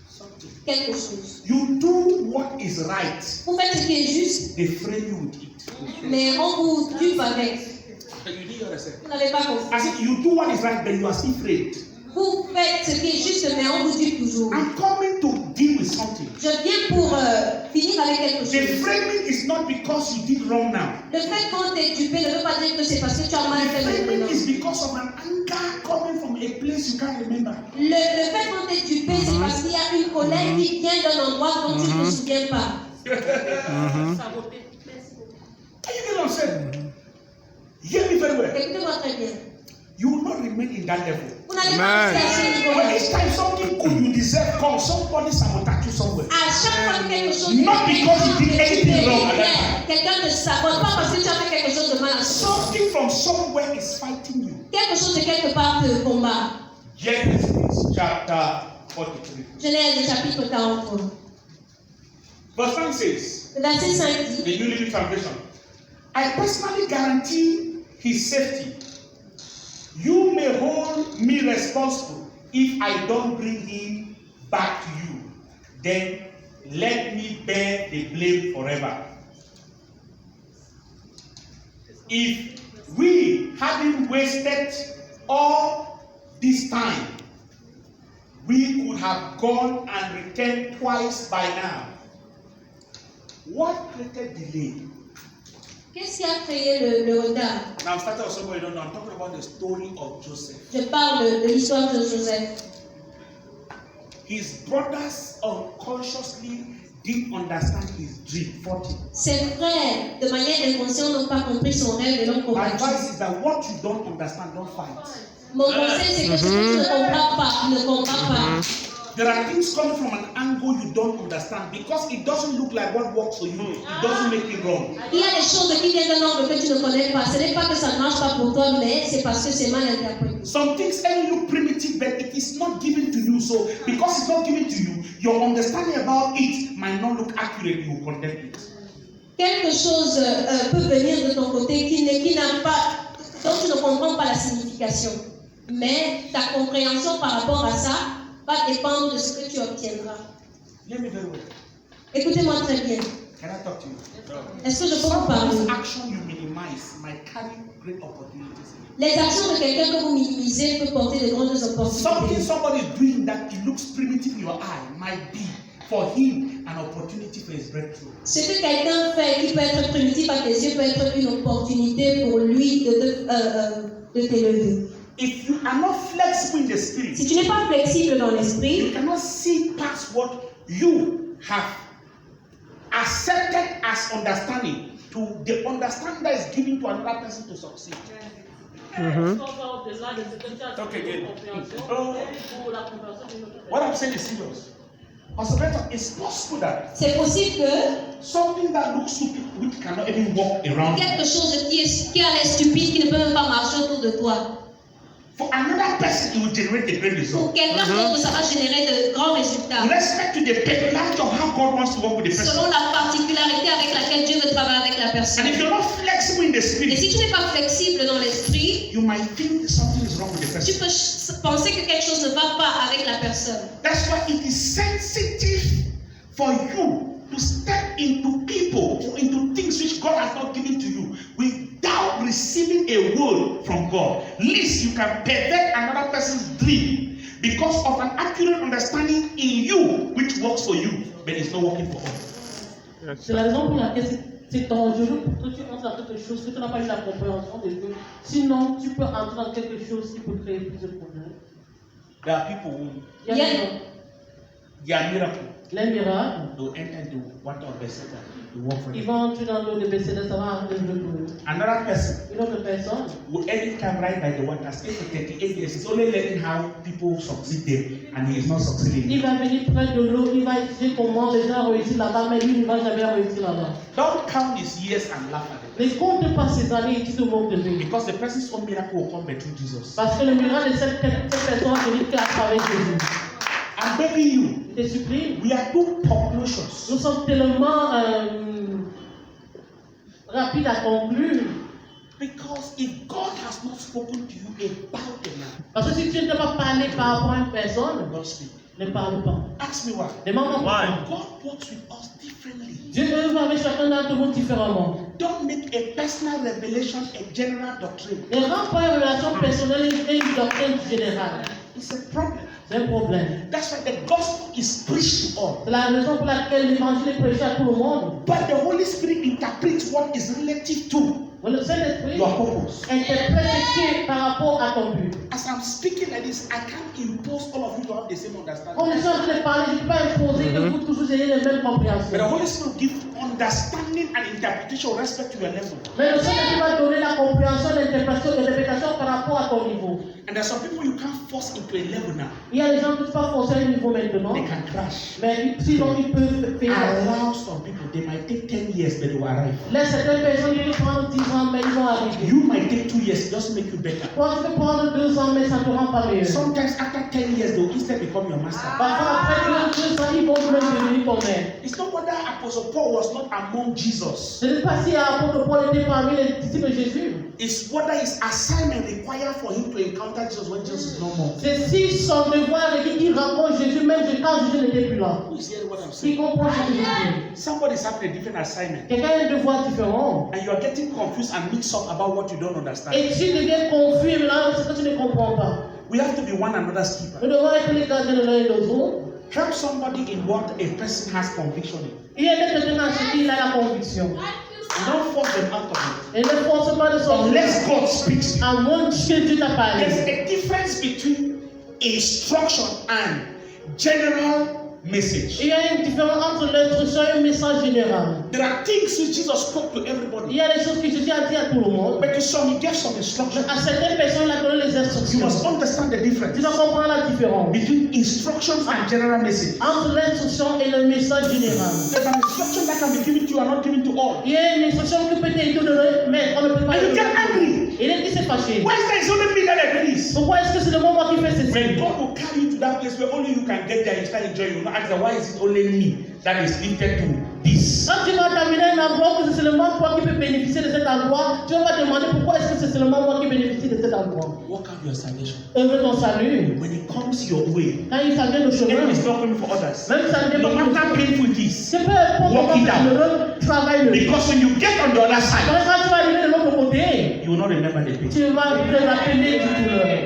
Something. Quelque chose. You do what is right. Vous faites ce qui est juste, They frame you with it. mais on vous dupe avec. You didn't understand. Vous n'avez pas compris. I said you do what is right, but you are still framed. Vous faites ce qui est juste, mais on vous dupe toujours. I'm coming to deal with something. Je viens pour finir avec quelque The chose. framing is not because you did wrong now. Le fait qu'on t'ait dupé ne veut pas dire que c'est parce que tu as mal The fait framing maintenant. is because of an anger coming from a place you can't remember. Le fait qu'on t'ait dupé, c'est parce qu'il y a une colère qui vient d'un endroit dont tu ne te souviens pas. Are you getting what I'm saying? Hear me very well. Écoutez-moi très bien. You will not remain in that level. Vous n'allez pas rester à ce When niveau-là. each time something good you deserve comes, somebody sabotage you somewhere. À chaque fois que quelque chose Not because you did anything wrong at that time. quelqu'un te sabote, pas parce que tu as fait quelque chose de mal à soi. Something from somewhere is fighting you. Quelque chose de quelque part te combat. Genesis chapter 43. Genèse chapitre 43. Verse 9 says, Le verset 5 dit, the New Living Translation, I personally guarantee his safety. You may hold me responsible if I don't bring him back to you. Then let me bear the blame forever. If we hadn't wasted all this time, we could have gone and returned twice by now. What created delay? qu'est-ce qui a créé le retard? Now, I'm starting with somebody you don't know. I'm talking about the story of Joseph. Je parle de l'histoire de Joseph. His brothers unconsciously didn't understand his dream. 40. Ses frères, de manière inconsciente, n'ont pas compris son rêve et l'ont My combattu. advice is that what you don't understand, don't fight. Mon conseil, c'est que ce que tu ne comprends pas, ne comprends pas. There are things coming from an angle you don't understand because it doesn't look like what works for you. It doesn't make it wrong. Il y a des choses qui viennent d'un angle que tu ne connais pas. Ce n'est pas que ça ne marche pas pour toi, mais c'est parce que c'est mal interprété. Some things may look primitive, but it is not given to you. So, because it's not given to you, your understanding about it might not look accurate. You will condemn it. Quelque chose peut venir de ton côté qui n'a pas, dont tu ne comprends pas la signification. Mais ta compréhension par rapport à ça va dépendre de ce que tu obtiendras. Let me very well. Écoutez-moi très bien. Can I talk to you? Est-ce que je peux vous parler? Somebody's action you minimize might carry great opportunities. Les actions de quelqu'un que vous minimisez peuvent porter de grandes opportunités. Something somebody is doing that it looks primitive in your eye might be for him an opportunity for his breakthrough. Ce que quelqu'un fait qui peut être primitif à tes yeux peut être une opportunité pour lui de t'élever. If you are not flexible in the spirit, Si tu n'es pas flexible dans you l'esprit, cannot see past what you have accepted as understanding to the understanding that is given to another person to succeed. Okay, good. What I'm saying is serious. It's possible that c'est possible que something that looks stupid, which cannot even walk around, quelque chose qui a l'air stupide, qui ne peut même pas marcher autour de toi, for another person, it will generate a great pour result. quelqu'un d'autre, ça va générer de grands résultats. With respect to the peculiarity of how God wants to work with the person. Selon la particularité avec laquelle Dieu veut travailler avec la personne. And if you're not flexible in the Et spirit, si tu n'es pas flexible dans l'esprit, you might think something is wrong with the tu person. peux penser que quelque chose ne va pas avec la personne. That's why it is sensitive for you to step into people or into things which God has not given to you without receiving a word from God. Least you can pervert another person's dream because of an accurate understanding in you which works for you, but it's not working for others. C'est la raison pour laquelle c'est dangereux pour que tu entres dans quelque chose que tu n'as pas eu la compréhension de Dieu. Sinon, tu peux entrer dans quelque chose qui peut créer plus de problèmes. There are people who Il y a des gens, they are miracle. les miracles, They'll enter into water of Bethesda. They walk for ils them. vont entrer dans l'eau de Bethesda, ça va arriver pour eux. Another person Une autre personne, will anytime right by the water, stay for 38 years. He's only learning how people succeed there, and he is not succeeding. il va venir près de l'eau, il va étudier comment les gens réussissent là-bas, mais lui, il ne va jamais réussir là-bas. Don't count his years and laugh at it. Ne compte pas ces années et tu te moques de lui. Because the person's own miracle will come by through Jesus. Parce que le miracle de cette personne va venir qu'à travers Jésus. I'm begging you, Je te supplie, we are too pugnacious. nous sommes tellement rapides à conclure. Because if God has not spoken to you about a man, Parce que si tu ne t'as pas parlé par rapport à une personne, don't speak. ne parle pas. Ask me why. Demande-moi pourquoi. God works with us differently. Dieu œuvre avec chacun d'entre nous différemment. Don't make a personal revelation a general doctrine. Ne rends pas une relation personnelle et une doctrine générale. It's a problem. C'est un problème. That's why the gospel is preached to all. C'est la raison pour laquelle l'évangile est prêché à tout le monde. But the Holy Spirit interprets what is relative to Mais le Saint-Esprit your purpose. interprète ce qui est par rapport à ton but. As I'm speaking like this, I can't impose all of you to have the same understanding. Comme je suis en train de parler, je ne peux pas imposer que vous tous ayez les mêmes But the compréhensions. Holy Spirit gives understanding and interpretation with respect to your level. Mais le Saint-Esprit va donner la compréhension, l'interprétation par rapport à ton niveau. And there's some people you can't force into a level now. Il y a des gens qui ne peuvent pas forcer un niveau maintenant, They can crash. mais sinon ils peuvent faire. Allow some people, they might take 10 years, but they will arrive. Laisse certaines personnes qui prendre 10 ans, mais ils vont arriver. You might take 2 years, it doesn't make you better. Toi, tu peux prendre 2 ans, mais ça ne te rend pas meilleur. Sometimes after 10 years, they will instead become your master. Parfois, après 2 ans, ils vont même devenir ton maître. It's not whether Apostle Paul was not among Jesus. Ce n'est pas si l'apôtre Paul était parmi les disciples de Jésus. It's whether his assignment required for him to encounter Jesus when Jesus is no more. C'est si son devoir est qu'il rencontre Jésus, même quand Jésus n'était plus là. Who is hearing what I'm Qui saying? comprend ce que je dis. Somebody's having a different assignment. Quelqu'un a un devoir différent. And you are getting confused and mixed up about what you don't understand. Et tu deviens confus et maintenant, c'est que tu ne comprends pas. We have to be one another's keeper. Nous devons être les gardiens de l'un et de l'autre. Help somebody in what a person has conviction in. Il aide quelqu'un dans ce qu'il a la conviction. And don't force them out of Et ne force pas de it. sortir. Unless God speaks. À moins que Dieu t'a parlé. There's a difference between instruction and general message. Il y a une différence entre l'instruction et le message général. There are things which Jesus spoke to Il everybody. y a des choses que Jésus a dit à tout le monde. But to some, he gave some Mais instruction. à certaines personnes, il a donné les You instructions. must understand the Tu difference dois comprendre la différence between instructions and general message. entre l'instruction et le message général. There's an instruction that can be given to you and not given to all. Il y a une instruction qui peut être donnée, mais on ne peut pas And you le get donner. angry. Il est qui s'est fâché. Why is there is only me that agrees? Pourquoi est-ce que c'est le moment qui fait ceci? When God will carry you to that place where only you can get there, you start enjoying. You will not ask them, why is it only me that is lifted to this? Quand tu vas terminer un endroit que c'est seulement toi qui peux bénéficier de cet endroit, tu vas demander pourquoi est-ce que c'est seulement moi qui bénéficie de cet endroit. Work out your salvation. Œuvre ton salut. When it comes your way, Quand il s'en vient au chemin, even if it's not coming for others, même si ça ne vient no pas matter pour painful it is, c'est peu importe Walk comment it c'est out. douloureux, travaille-le. because when you get on the other side, Quand tu vas arriver de l'autre côté, you will not remember the pain. tu vas te rappeler du douleur.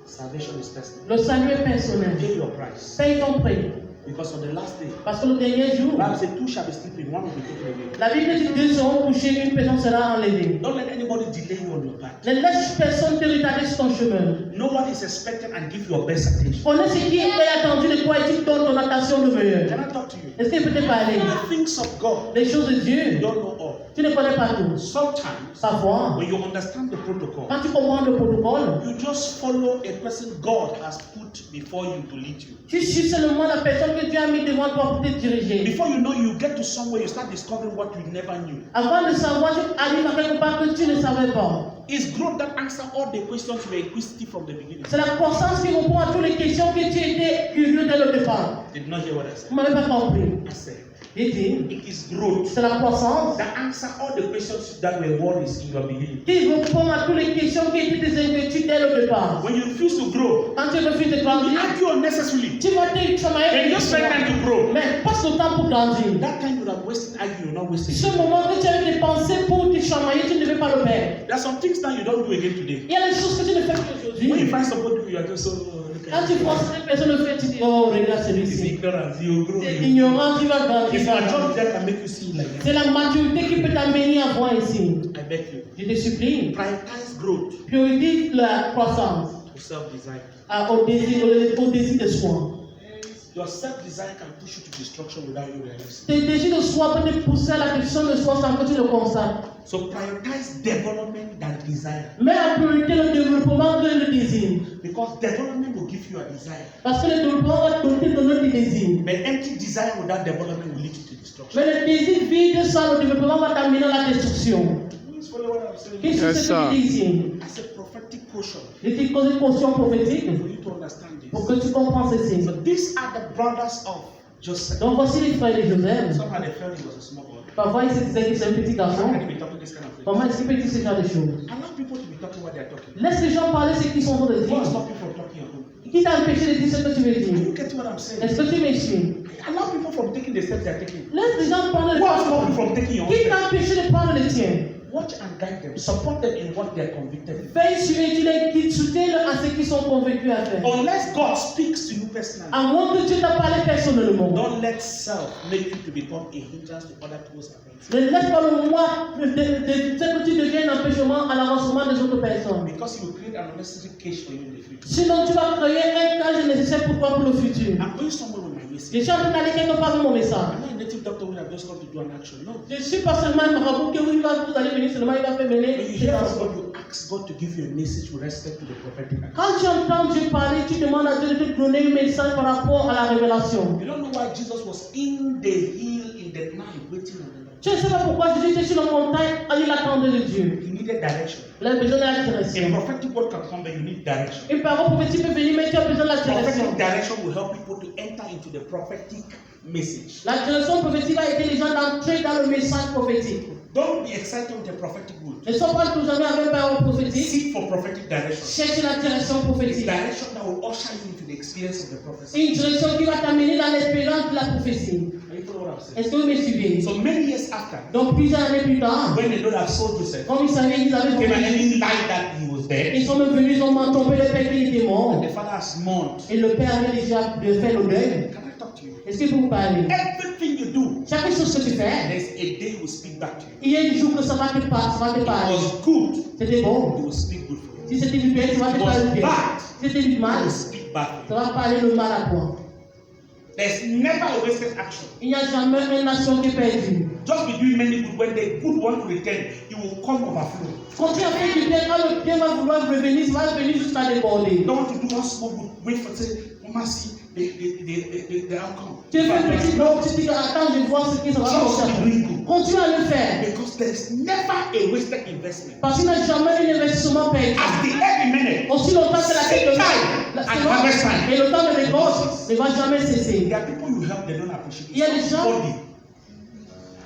Salvation is personal. Le salut est personnel. Pay your price. Paye ton prix. Because on the last day, Parce que le dernier jour, the Bible says two shall be sleeping, one will be taken away. la Bible dit que deux seront couchés, une personne sera enlevée. Don't let anybody delay you on your path. Ne laisse personne te retarder sur ton chemin. No one is expected and give your best attention. Connais ce qui est attendu de toi et tu donnes ton attention de meilleur. Can I talk to you? Est-ce qu'il peut te parler? The things of God, Les choses de you Dieu, don't know all. tu ne connais pas tout. Sometimes, Parfois, when you understand the protocol, quand tu comprends le protocole, you just follow a person God has put before you to lead you. tu suis seulement la personne que Dieu a mis devant toi pour te diriger. Before you know, you get to somewhere, you start discovering what you never knew. Avant de savoir, tu arrives à quelque part que tu ne savais pas. It's growth that answers all the questions you were inquisitive from the beginning. C'est la croissance qui répond à toutes les questions que tu étais curieux dès le départ. Did not hear what I said. Vous ne m'avez pas compris. I said, J'ai dit, it is growth c'est la croissance that answers all the questions that were worries in your beginning. qui répond à toutes les questions qui étaient des inquiétudes dès le départ. When you refuse to grow, Quand tu refuses de you grandir, argue unnecessarily. tu vas te travailler. Then you spend time to grow. Mais passe le temps pour grandir. That time you have wasted arguing, you're not wasting. Ce moment que tu avais dépensé pour te chamailler, tu ne devais pas le perdre. There are some things that you don't do again today. Il y a des choses que tu ne fais plus When you aujourd'hui. find somebody who you are just so Quand tu penses que personne ne fait, tu dis, oh, regarde it's celui-ci. ignorance, you grow. C'est ignorant qui va grandir. It's maturity that can make you see like that. C'est la maturité qui peut t'amener à voir ici. I beg you. Je te supplie. Prioritize growth Priorise la croissance to self-desire. au désir de soi. Your self-desire can push you to destruction without you realizing. Tes désirs de soi peuvent te pousser à la destruction de soi sans que tu le constates. So prioritize development than desire. Mets en priorité le développement que le désir. Because development will give you a desire. Parce que le développement va te donner des désirs. But empty desire without development will lead you to destruction. Mais le désir vide sans le développement va t'amener à la destruction. Please follow what I'm saying. Qu'est-ce que Yes, c'est que tu désires? As a prophetic portion Je t'ai causé une portion prophétique for you to understand pour this. que tu comprennes ceci. So these are the brothers of Joseph. Donc voici les frères de Joseph. Somehow they felt he was a small boy. Parfois, ils se disaient que c'est un petit How garçon. can he be talking this kind of thing? Comment est-ce qu'il peut dire ce genre de choses? Allow people to be talking what they are talking. Laisse les gens parler ce qu'ils sont en train de Don't dire. stop you from talking your own. Qui t'a empêché de dire ce que tu veux Are dire? you getting what I'm saying? Est-ce que tu me suis? Allow people from taking the steps they are taking. Laisse les gens prendre le Who has pas. stopped you from taking your own Qui steps? t'a empêché de prendre le tien? Watch and guide them. Support them in what they are convicted in. Veille sur eux, tu les guides, soutiens-le à ce qu'ils sont convaincus à faire. Unless God speaks to you personally, À moins que Dieu t'a parlé personnellement. don't let self make you to become a hindrance to other people's advancement. Ne laisse pas le moi de ce que tu deviens un empêchement à l'avancement des autres personnes. Because you will create an unnecessary cage for you in the future. Sinon, tu vas créer un cage nécessaire pour toi pour le futur. I'm going somewhere with my Je message. suis en train d'aller quelque part avec mon message. I'm not a native doctor who have just come to do an action. No. Je ne suis pas seulement un marabout que vous allez venir seulement, il va faire When you mener. hear from God, you ask God to give you a message with respect to the prophetic action. Quand tu entends Dieu parler, tu demandes à Dieu de te donner un message par rapport à la révélation. You don't know why Jesus was in the hill in the night waiting on the Lord. Tu ne sais pas pourquoi Jésus était sur la montagne et il attendait de Dieu. He needed direction. Il a besoin de la A direction. prophetic word can come, but you need direction. Une parole prophétique peut venir, mais tu as besoin de la direction. Prophetic direction will help people to enter into the prophetic message. La direction prophétique va aider les gens d'entrer dans le message prophétique. Don't be excited with the prophetic word. Ne sois pas toujours jamais avec parole prophétique. Seek for prophetic direction. Cherche la direction It's prophétique. direction that will usher you into the experience of the prophecy. Une direction qui va t'amener dans l'expérience de la prophétie. Are you following what I'm saying? Est-ce que vous me suivez? So many years after, Donc plusieurs années plus tard, when the Lord had sold Joseph, comme ils savaient qu'ils avaient came and compris, any lied that he was dead, ils sont venus, ils ont tombé le père qui était mort. and the father has mourned. Et le père avait déjà fait le deuil. Can I talk to you? Est-ce que vous parlez? Everything you do, Chaque chose que tu fais, there's a day he will speak back to you. il y a un jour que ça va te It parler. was good, C'était he bon. will speak good for you. Si c'était du bien, ça va te It was parler du bien. bad, Si c'était du he mal, will speak back. ça va parler le mal à toi. There's never a wasted action. Il n'y a jamais une nation qui est perdue. Just be doing many good. When the good want to return, it will come overflow. Quand tu as fait du bien, quand le bien va vouloir revenir, ça va venir jusqu'à déborder. You don't want to do one small good. Wait for say, Mama, see the outcome. Tu fais un petit bloc, tu dis attends, je vois ce qui ça va Just be faire. doing good. Continue à le faire. Because there is never a wasted investment. Parce qu'il n'y a jamais un investissement perdu. At the every minute, Aussi longtemps que la tête de time and harvest time. et le temps de récolte ne va jamais cesser. There are people you help, they don't appreciate Il y a des it. gens- Somebody,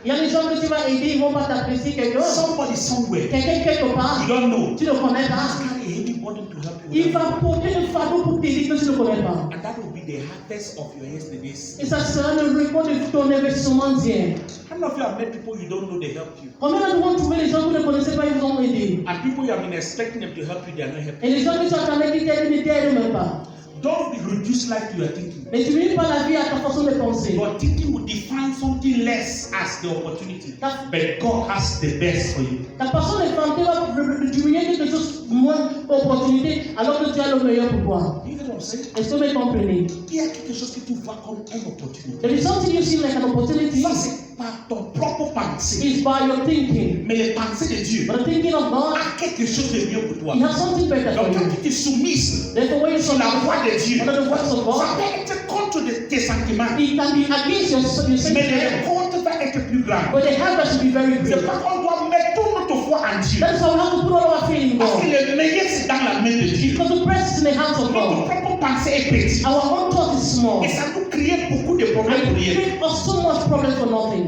Il y a des gens que tu vas aider, ils ne vont pas t'apprécier quelqu'un. somebody somewhere, Quelqu'un quelque you part, don't know, tu ne connais just pas. carry a heavy burden to help you. Il va porter le fardeau pour t'aider que tu ne connais pas. And that will be the harvest of your yesterday's. Et ça sera le récolte de ton investissement d'hier. How many of you have met people you don't know they help you? Combien de vous trouvez les gens que vous ne connaissez pas, ils vous ont aidé? And people you have been expecting them to help you, they are not helping. Et les gens qui sont attendus qui t'aident ne t'aident même pas. Don't reduce life to your thinking. Mais tu ne vis pas la vie à ta façon de penser. Your thinking will define something less as the opportunity. But God has the best for you. Ta façon de penser va diminuer quelque chose moins d'opportunité alors que tu as le meilleur pour toi. You get what I'm saying? Est-ce que vous me comprenez? Il y a quelque chose que tu vois comme une opportunité. There is something you see like an opportunity. Ça, c'est par ton propre pensée. It's by your thinking. Mais les pensées de Dieu But the thinking of God, a quelque chose de mieux pour toi. He has something better for Donc, quand you. tu te soumises Therefore, when you sur la voix de Dieu, under the voice of ça God, peut être contre tes sentiments. it can be against your Mais sentiment, le compte va être plus grand. but the harvest will be very C'est great. pourquoi on doit mettre toute notre foi en Dieu. That's why we have to put all our faith in Parce que God. le meilleur, c'est dans la main de Dieu. Because the best is in the hands of Notre God. propre pensée est petite. Our own thought is small. Et ça nous crée beaucoup de problèmes And pour it rien. creates us so much problem for nothing.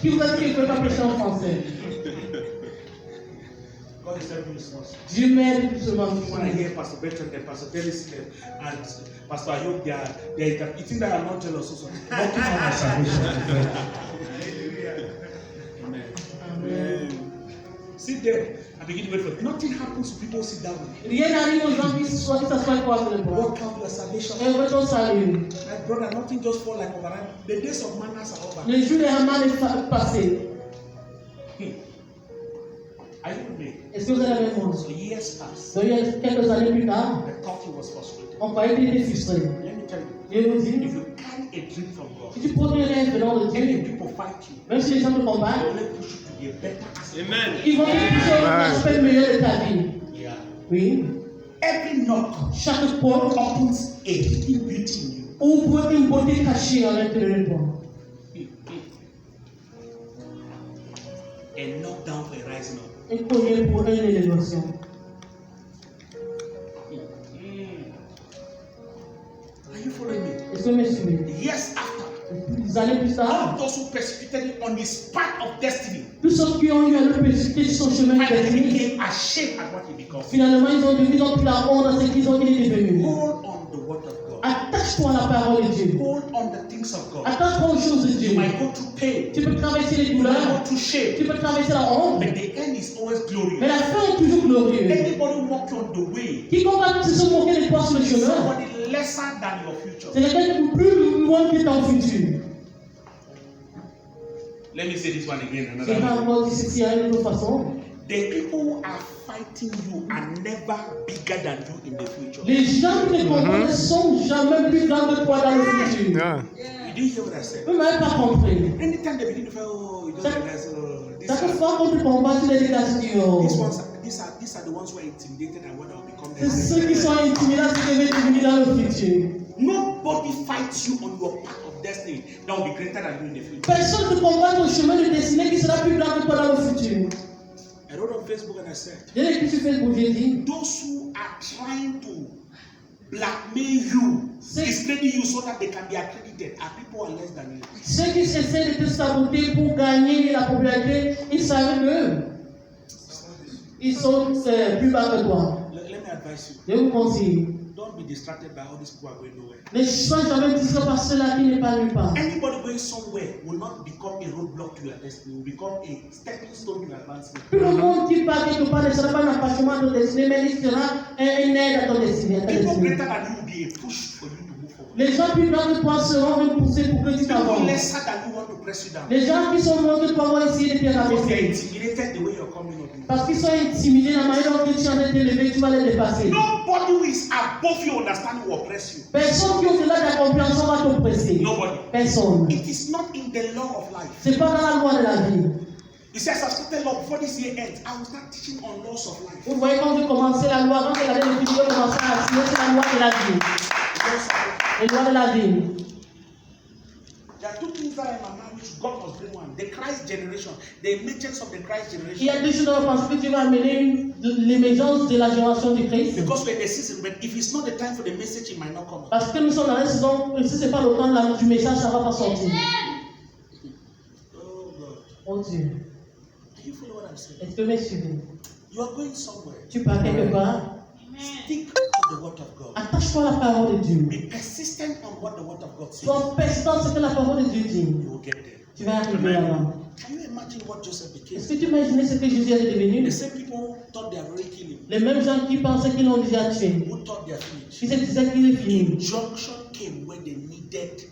Qui vous a dit que je ne peux pas prêcher en français? God is helping us most. Dieu m'aide plus seulement. When I hear Pastor Bertrand and Pastor Dennis and Pastor Ayub, they are eating that I'm not jealous also. Working on my salvation. Amen. Amen. Sit there and begin to wait for it. Nothing happens to people who sit down. Rien n'arrive aux gens qui s'assoient quoi sur le bois. Work out your salvation. Et votre salut. My brother, nothing just fall like overnight. The days of manners are over. Le jour des Haman est passé. Are you with me? Est-ce que vous avez avec moi? So years passed. Donc, il y a quelques années plus tard, The coffee was frustrated. on croyait qu'il était frustré. Let me tell you, Je vous dis, if you carry a dream from God, si tu portes un rêve venant de any Dieu, people fight you, même si les gens te they combattent, only push you to be a better person. Amen. ils vont te pousser à un aspect meilleur de ta vie. Yeah. Oui. Every knock Chaque porte opens a hidden beauty in you. ouvre une beauté cachée à l'intérieur de toi. And knock down for a rising up. Un collier pour une élévation. Are you following me? Est-ce que vous me suivez? Years after, Des années plus all tard, those who persecuted him on his path of destiny tous ceux qui ont eu à le persécuter sur son chemin de finally vie, became ashamed at what he became. finalement ils ont pris la honte à ce qu'ils ont été devenus. Hold on the word of God. Attache-toi à la parole de Dieu. Hold on the things of God. Attache-toi aux choses de Dieu. You might go through pain. Tu peux traverser les You might douleurs, go through shame. tu peux traverser la honte, But the end is always glorious. mais la fin est toujours glorieuse. Anybody walking on the way, Quiconque va se moquer de toi sur le chemin, somebody lesser than your future. c'est quelqu'un de plus loin que ton futur. Let me say this one again, Je vais another way. encore dire ceci à une autre façon. The people who are fighting fighting you are never bigger than you in the future. Les gens qui ne comprennent ne sont jamais plus grands que toi dans le futur. Yeah. You didn't hear what I said? Vous n'avez pas compris. Anytime they begin to say, oh, you don't realize, oh, this Chaque fois qu'on te combat, tu les dégages. these are the ones who are intimidated and what will become C'est ceux qui sont intimidants qui devaient devenir dans le futur. Nobody fights you on your path of destiny that will be greater than you in the future. Personne ne combat ton chemin de destinée qui sera plus grand que toi dans le futur. I wrote on Facebook and I said, J'ai écrit sur Facebook, j'ai dit, those who are trying to blackmail you, discredit you so that they can be accredited, are people who are less than you. ceux qui essaient de te saboter pour gagner la popularité, ils savent que ils sont plus bas que toi. Let me advise you. Je vous conseille, Don't be distracted by all these people who are going nowhere. ne sois jamais distrait par ceux-là qui ne parlent pas. Anybody going somewhere will not become a roadblock to your destiny, will become a stepping stone to your advancement. Tout le monde qui part quelque part ne sera pas un attachement à ton destinée, mais il sera un aide à ton destinée. à ta People destinée. greater than you will be a push for you to move forward. Les gens plus grands que toi seront repoussés pour que tu People t'avances. lesser than you want to press you down. Les gens qui sont moins que toi vont essayer de te Because they're rabaisser. intimidated the way you're coming up. Parce qu'ils sont intimidés dans la manière dont tu es en train de t'élever, tu vas les dépasser. Nobody who is above you understanding will oppress you. Personne qui au-delà de la compréhension va t'oppresser. Nobody. Personne. It is not in the law of life. C'est pas dans la loi de la vie. He says, I started law before this year ends. I will start teaching on laws of life. Vous voyez quand je commençais la loi, quand je regardais le vidéo commencer à enseigner sur la loi de la vie. Laws of life. Les lois de la vie. There are two things that are in my mind which God must bring one. The Christ generation, the emergence of the Christ Il y a generation. deux choses dans le pensée que tu vas amener l'émergence de la génération du Christ. Because we're in the season, but if it's not the time for the message, it might not come out. Parce que nous sommes dans la saison, et si ce n'est pas le temps du message, ça ne va pas sortir. Oh God. Oh Dieu, Do you follow what I'm saying? est-ce que mes suivez? You are going somewhere. Tu pars quelque part, Stick to the word of God. attache-toi à la parole de Dieu. Be persistent on what the word of God says. Sois persistant dans ce que la parole de Dieu dit. You will get there. Tu vas arriver là-bas. Can you imagine what Joseph became? Est-ce que tu imagines ce que Jésus est devenu? The same people who thought they have already killed him, Les mêmes gens qui pensaient qu'ils l'ont déjà tué. who thought they are finished. Ils se disaient qu'il est fini. Injunction came when they needed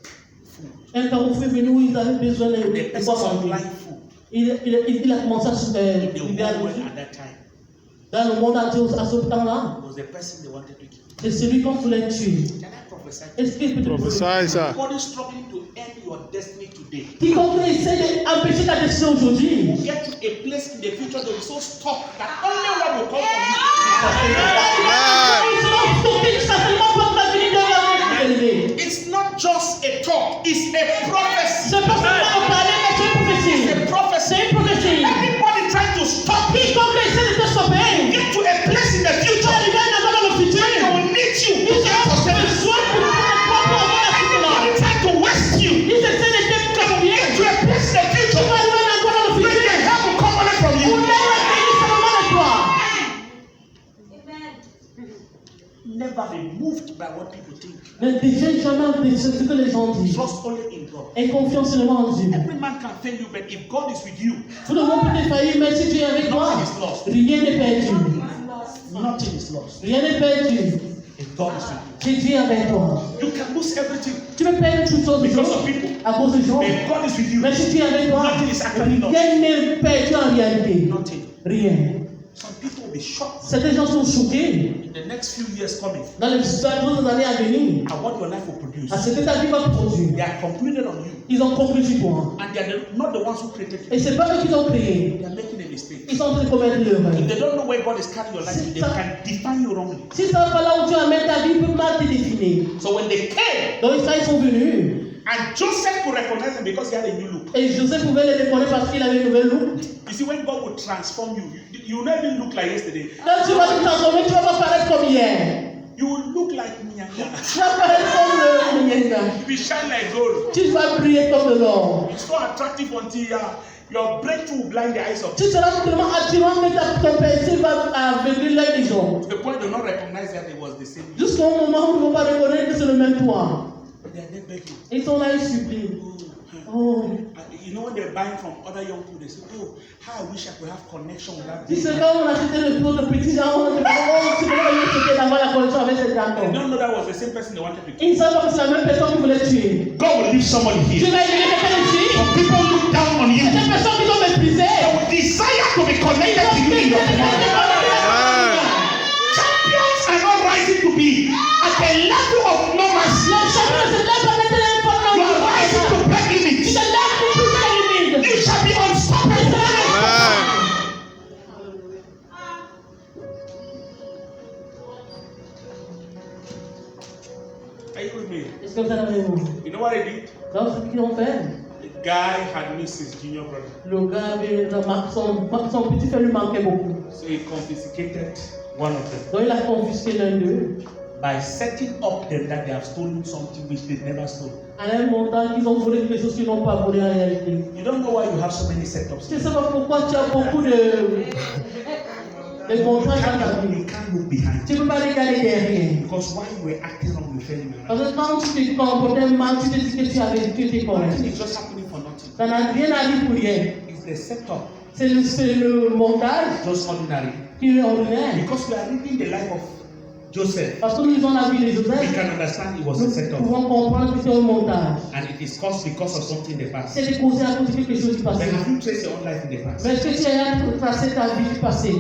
food. Un carrefour est venu où ils avaient besoin The de person quoi manger. supplying food Il a commencé à se in faire the vivre whole world at that time dans le monde entier à ce temps-là. was the person they wanted to kill. C'est celui qu'on voulait tuer. Can I prophesy? Est-ce qu'il peut te Prophesy, sir. Everybody struggling to end your destiny today. Quiconque essaie d'empêcher ta destinée aujourd'hui, Get to a place in the future that will be so stuck that only what will come from you will sustain ils seront stoppés jusqu'à seulement pour ta vie de l'élever. you. It's not just a talk, it's a prophecy. C'est pas seulement en parler, mais c'est une prophétie. It's a prophecy. C'est une prophétie. Everybody trying to stop you. Quiconque essaie de te stopper, Get to a place in the tu future vas arriver dans le futur. they will need you to Ils get auront sustained. besoin pour avoir la Everybody soutenance. trying to waste you. Ils essaient de te combien. Get to a place in the Tu future vas arriver dans le where futur. the help will come only from Pour you. l'aider seulement de toi. Never be moved by what people think. Ne déjeune jamais de ce que les gens disent. Trust only in God. Et confiance seulement en Dieu. Every man can fail you, but if God is with you, Tout le monde peut te faillir, mais si tu es avec toi, nothing is lost. rien n'est perdu. Nothing is lost. Rien n'est perdu. If God is with Si Dieu est avec toi, you, you can lose everything tu peux perdre toutes choses because of people. à cause des gens. But if God is with you, Mais si tu es avec toi, nothing is actually lost. rien n'est perdu en réalité. Nothing. Rien. Some people will be shocked Certains gens sont choqués in the next few years coming dans les autres années à venir at what your life will produce. à ce que ta vie va produire. They are concluded on you, Ils ont compris sur toi. and they are not the ones who created you. Et c'est pas eux qui l'ont créé. They are making a mistake. Ils sont en train de commettre l'erreur. If they don't know where God is carrying your life, they can define you wrongly. Si ça va pas là où tu amènes ta vie, ils peuvent mal te définir. So when they came, Donc quand ils sont venus, and Joseph could recognize them because he had a new look. et Joseph pouvait les reconnaître parce qu'il avait une nouvelle look. You see, when God will transform you, you will not even look like yesterday. Quand tu vas te transformer, tu vas pas paraître comme hier. You will look like Nyanga. Tu vas paraître comme le Nyenga. You will shine like gold. Tu vas briller comme de l'or. It's so attractive until your breakthrough will blind the eyes of Tu seras tellement attirant que ton péché va aveugler l'œil des gens. to the point they will not recognize that it was the same. Jusqu'au moment où ils ne vont pas reconnaître que c'est le même toi. They are there begging. Ils sont là, ils supplient. Oh. You know when they're buying from other young people, they say, "Oh, how I wish I could have connection with that." Tu sais, baby." quand on achetait le tour de petits gens, on se disait, oh, c'est vraiment mieux c'était d'avoir la connexion avec cette They garçon. don't know that was the same person they wanted to kill. Ils ne savent pas que c'est la même personne qui voulait tuer. God will leave somebody Tu here. vas élever quelqu'un ici. Some people look down on you. Des personnes qui t'ont méprisé. They will desire to be connected to you in your tomorrow. they did? Donc, ce qu'ils ont fait, The guy had missed his junior brother. le gars avait son petit frère lui manquait beaucoup. So he confiscated one of them Donc, il a confisqué l'un d'eux. by setting up them that they have stolen something which they never stole. À un montant, ils ont volé quelque chose qu'ils n'ont pas volé en réalité. You don't know why you have so many setups. Tu ne sais pas pourquoi tu as beaucoup de montages dans ta vie. You can't look behind. Tu ne peux pas regarder derrière. Because while you were acting wrong, you fell in Parce your que quand tu te comportais mal, tu te dis que tu étais correct. Nothing is just happening for nothing. Ça n'a rien à dire pour rien. It's the setup, C'est le montage just ordinary. qui est ordinaire. Because we are reading the life of Joseph, Parce que nous lisons la vie de we Joseph, can understand it was a nous setup. pouvons comprendre que c'est un montage. And it is caused because of something in the past. C'est causé à cause de quelque chose du But passé. have you traced your own life in the past? Mais est-ce que tu as tracé ta vie du passé?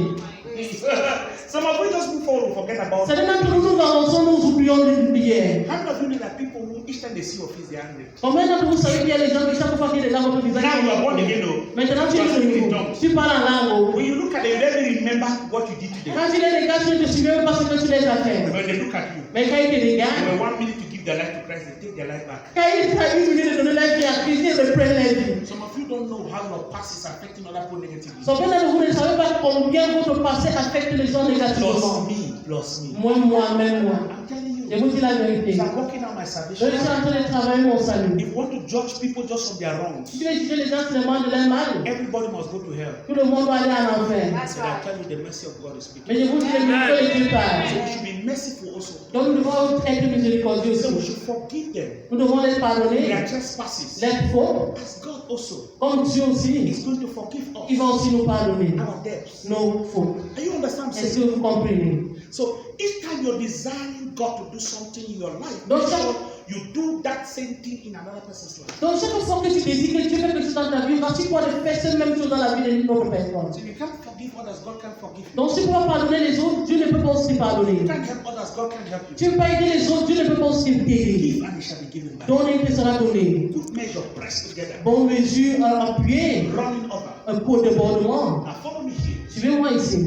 Some of we just move forward, forget about it. Certains d'entre nous, nous avançons, nous oublions l'hier. How many of you know that people who each time they see your face, they are angry? Combien d'entre vous savez qu'il y a des gens qui chaque fois qu'ils regardent votre visage, Now you are born again, though. maintenant tu You are es speaking in nouveau, tongues. tu parles en langue. When you look at them, you don't even remember what you did today. Quand tu les regardes, tu ne te souviens pas ce que tu les as fait. When they look at you, Mais quand ils te they regardent, were 1 minute to give their life to Christ, they take their life back. quand ils t'ont une minute de donner la vie à Christ, ils reprennent la vie. Some of you don't know how your past is affecting other people negatively. Combien d'entre vous ne savez pas combien votre passé affecte les gens négativement? Plus me. Moi-même, moi. I'm telling you. Je vous dis la vérité. So I'm working on my Je salvation. suis en train de travailler mon salut. If you want to judge people just from their wrongs, Si tu veux juger les gens seulement de leur mal, everybody must go to hell. tout le monde doit aller en enfer. But I tell you, the mercy of God is speaking. Mais je vous dis le miracle de Dieu So parle. we should be merciful also. Donc nous devons être miséricordieux So we aussi. should forgive them Nous devons les their pardonner, trespasses. les fautes, As God also comme Dieu aussi. is going to forgive Il us va aussi nous pardonner our debts. nos fautes. Do you understand? Est-ce que vous comprenez? So each time you're desiring God to do something in your life, Donc, make ça- sure you do that same thing in another person's life. Donc chaque fois que tu désires que Dieu fait quelque chose dans ta vie, voici quoi de faire cette même chose dans la vie d'une autre personne. So you can't forgive others, God can't forgive you. Donc si tu peux pas pardonner les autres, Dieu ne peut pas aussi pardonner. You can't help others, God can't help you. Tu ne peux pas aider les autres, Dieu ne peut pas aussi t'aider. Give and it shall be given back. Donner te sera donné. Good measure, pressed together, Bonne mesure appuyée, running over. un pot de débordement. Now follow me here. Suivez-moi ici.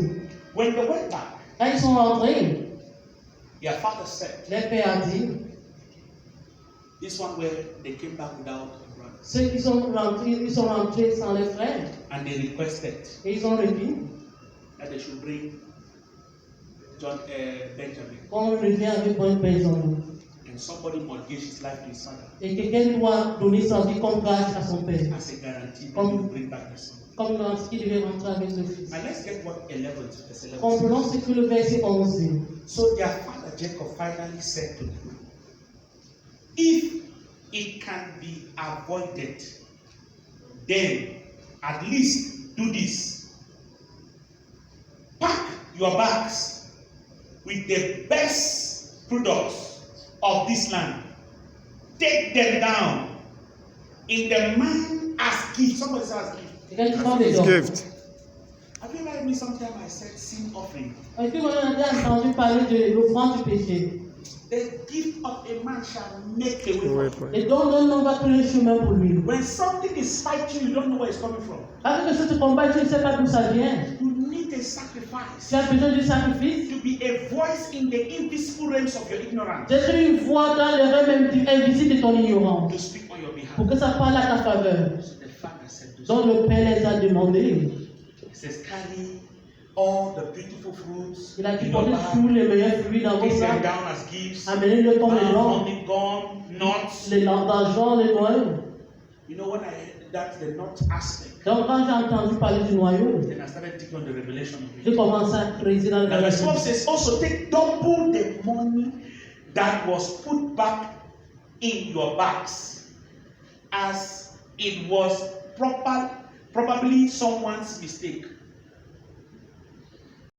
When they went back, Quand ils sont rentrés, their father said, les pères a dit, this one where they came back without a brother. ceux qui sont rentrés sans les frères, And they requested et ils ont dit, that they should bring Benjamin. qu'on revient avec une personne. And somebody mortgaged his life to his father Et quelqu'un doit donner sa vie comme gage à son père. as a guarantee that he will bring back the son. Comme lorsqu'il devait rentrer avec le fils. Now let's get what 11 verse 11 Comprenons ce que le verset 11 dit. So their father Jacob finally said to them, if it can be avoided, then at least do this. Pack your bags with the best products of this land. Take them down in the man as gift. Somebody says as gift. C'est quelqu'un qui parle des dons. Gift. Have you heard me sometime I said sin offering? Est-ce que vous avez déjà entendu parler de l'offrande du péché? The gift of a man shall make a way for him. Les dons d'un homme va trouver le chemin pour lui. When something is fighting, you don't know where it's coming from. Quand quelque chose te combat, tu ne sais pas d'où ça vient. You need a sacrifice Tu as besoin du sacrifice. to be a voice in the invisible realms of your ignorance D'être une voix dans les realms invisibles de ton ignorance. to speak on your behalf. Pour que ça parle à ta faveur. So the father said to Donc le Père les a demandé. he says, carry all the beautiful fruits Il a dit in your portez bag, tous les meilleurs fruits dans vos take them sacs. down as gifts, Amenez-le comme les dons. honey gum, nuts. Les dents d'argent, les noyaux. You know, when I heard that the nut aspect, Donc quand j'ai entendu parler du noyau, then I started thinking on the revelation of j'ai it. commencé à creuser dans le Now, verse 12 révélation. says, also take double the money that was put back in your bags, as it was probably someone's mistake.